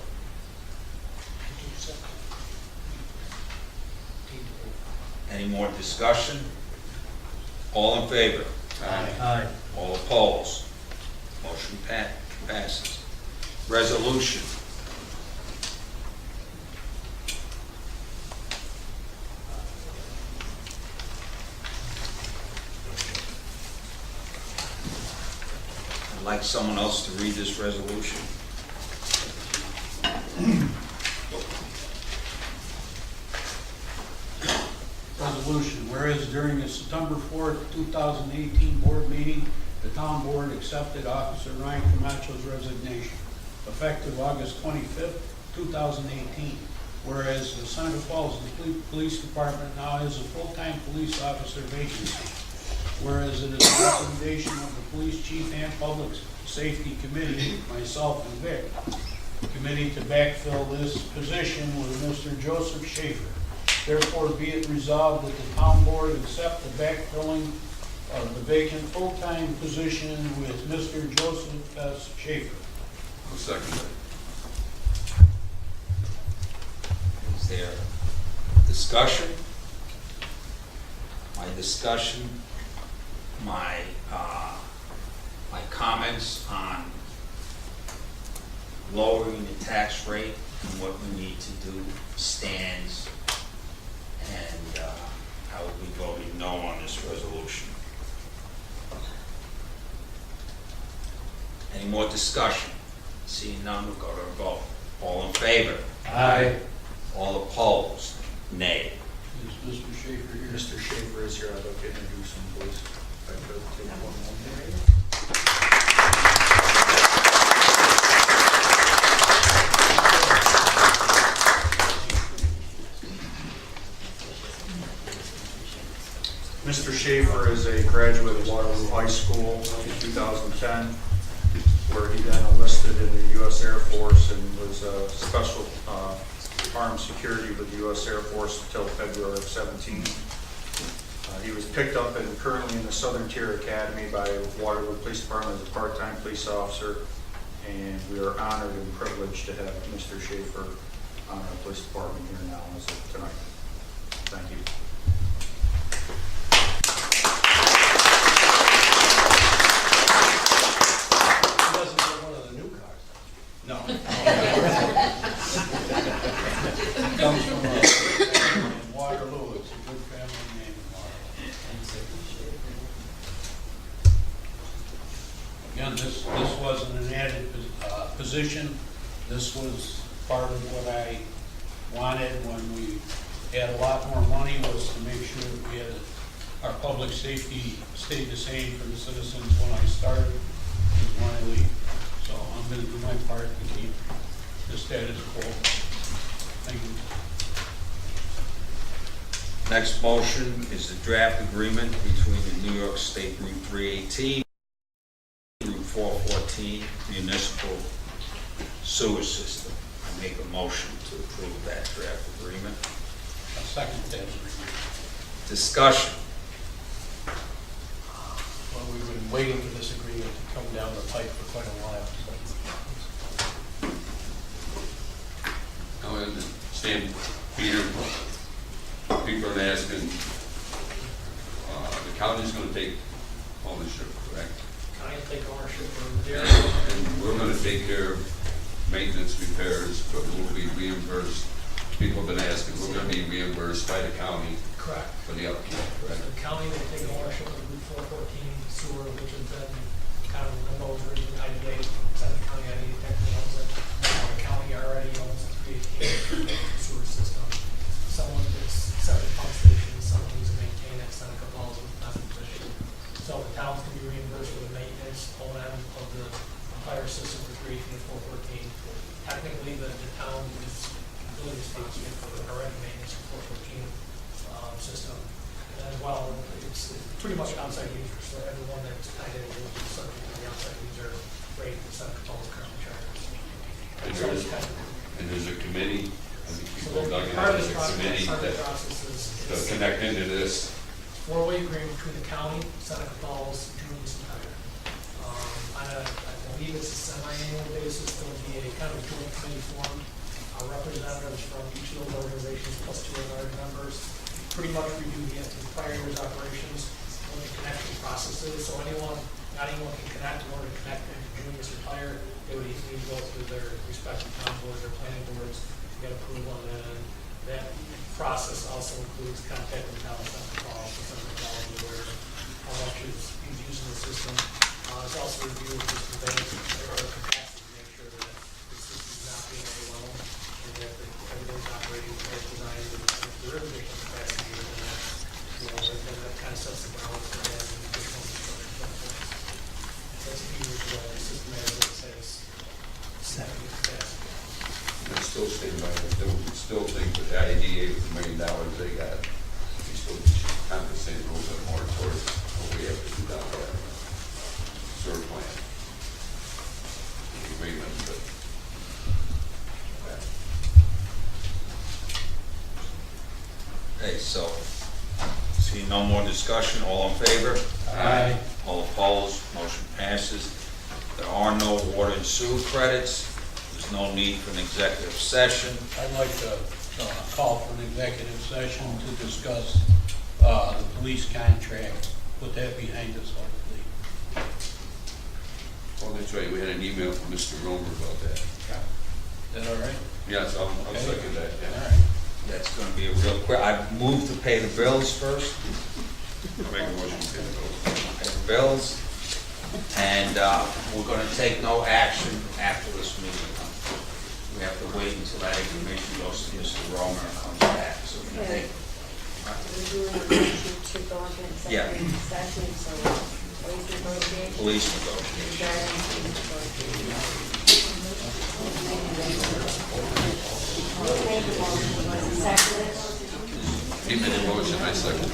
Any more discussion? All in favor? Aye. All opposed? Motion passes. Resolution. I'd like someone else to read this resolution. Resolution, whereas during the September 4th, 2018 board meeting, the town board accepted Officer Ryan Camacho's resignation, effective August 25th, 2018. Whereas the Seneca Falls Police Department now has a full-time police officer vacancy. Whereas it is the recommendation of the police chief and public safety committee, myself and Vic, committee to backfill this position with Mr. Joseph Schaefer. Therefore, be it resolved that the town board accept the backfilling of the vacant full-time position with Mr. Joseph S. Schaefer. I'll second that. Is there discussion? My discussion, my comments on lowering the tax rate and what we need to do stands, and I will be voting no on this resolution. Any more discussion? Seeing none, we'll go to a vote. All in favor? Aye. All opposed? Nay. Is Mr. Schaefer here? Mr. Schaefer is here. I'd like to introduce him, please. If I could take one moment. Mr. Schaefer is a graduate of Waterloo High School in 2010, where he then enlisted in the U.S. Air Force and was a special armed security with the U.S. Air Force until February of 17. He was picked up and currently in the Southern Tier Academy by Waterloo Police Department as a part-time police officer, and we are honored and privileged to have Mr. Schaefer on our police department here now as of tonight. Thank you. He doesn't get one of the new cars. No. Comes from in Waterloo, it's a good family name in Waterloo. Again, this wasn't an added position. This was part of what I wanted when we had a lot more money, was to make sure that we had our public safety stayed the same for the citizens when I started as when I leave. So I'm gonna do my part to keep the status quo. Thank you. Next motion is the draft agreement between the New York State Route 318, Route 414 municipal sewer system. I make a motion to approve that draft agreement. A second that agreement. Discussion. Well, we've been waiting for this agreement to come down the pipe for quite a while. I understand, Peter, people are asking, the county's gonna take ownership, correct? County take ownership of their. And we're gonna take care of maintenance, repairs, but we'll be reimbursed. People have been asking, we're gonna be reimbursed by the county Correct. for the upkeep, correct? The county will take ownership of Route 414 sewer, which has been kind of limbo originally. I did, Seneca County, I did technically owns it. The county already owns the 318 sewer system. Someone that's separate pump stations, someone needs to maintain it, Seneca Falls with that position. So the towns can be reimbursed for the maintenance, O&M of the entire system for 318 and 414. Technically, the town is really responsible for the already maintenance of 414 system. And as well, it's pretty much outside users, so everyone that's tied in will be subject to the outside user rate that Seneca Falls currently charges. And So there's, it's kind of, and there's a committee, I think so people the dug in, part of there's the a committee process, part of the that process to is connect into this. four-way agreement between the county, Seneca Falls, and Julius and Tyler. I believe it's a semi-annual basis, there'll be a kind of joint committee formed, representatives from each of those organizations plus two of our members, pretty much review the prior year's operations, what the connection process is, so not anyone can connect. In order to connect into Julius or Tyler, they would need to go through their respective town boards or planning boards to get approval, and then that process also includes contacting the town of Seneca Falls, so Seneca Falls is aware of how much is using the system. It's also review of the conveyance or capacity to make sure that the system is not being overwhelmed and that everything's operating as designed. And if there is additional capacity, then that kind of sets the ground for that additional infrastructure. That's a few years ago, the system has 70 capacity. I still stand by it, still think with the IDA, with $1 million they got, we still compensate a little bit more towards what we have to do down there. Sewer plan. Agreement, but. Okay, so, see no more discussion, all in favor? Aye. All opposed, motion passes. There are no water and sewer credits. There's no need for an executive session. I'd like to call for an executive session to discuss the police contract, put that behind us, hopefully. Oh, that's right, we had an email from Mr. Romer about that. Is that all right? Yes, I'll Okay. second that, All yeah. right. That's gonna be a real quick, I move to pay the bills first. I'll make a motion to pay the bills. Pay the bills. And we're gonna take no action after this meeting. We have to wait until that information goes to Mr. Romer and comes back, so we can take. We're doing a motion to go into Yeah. executive session, so police negotiation. Police negotiation. Regarding police negotiation. Make the motion, was it seconded? He made a motion, I second it.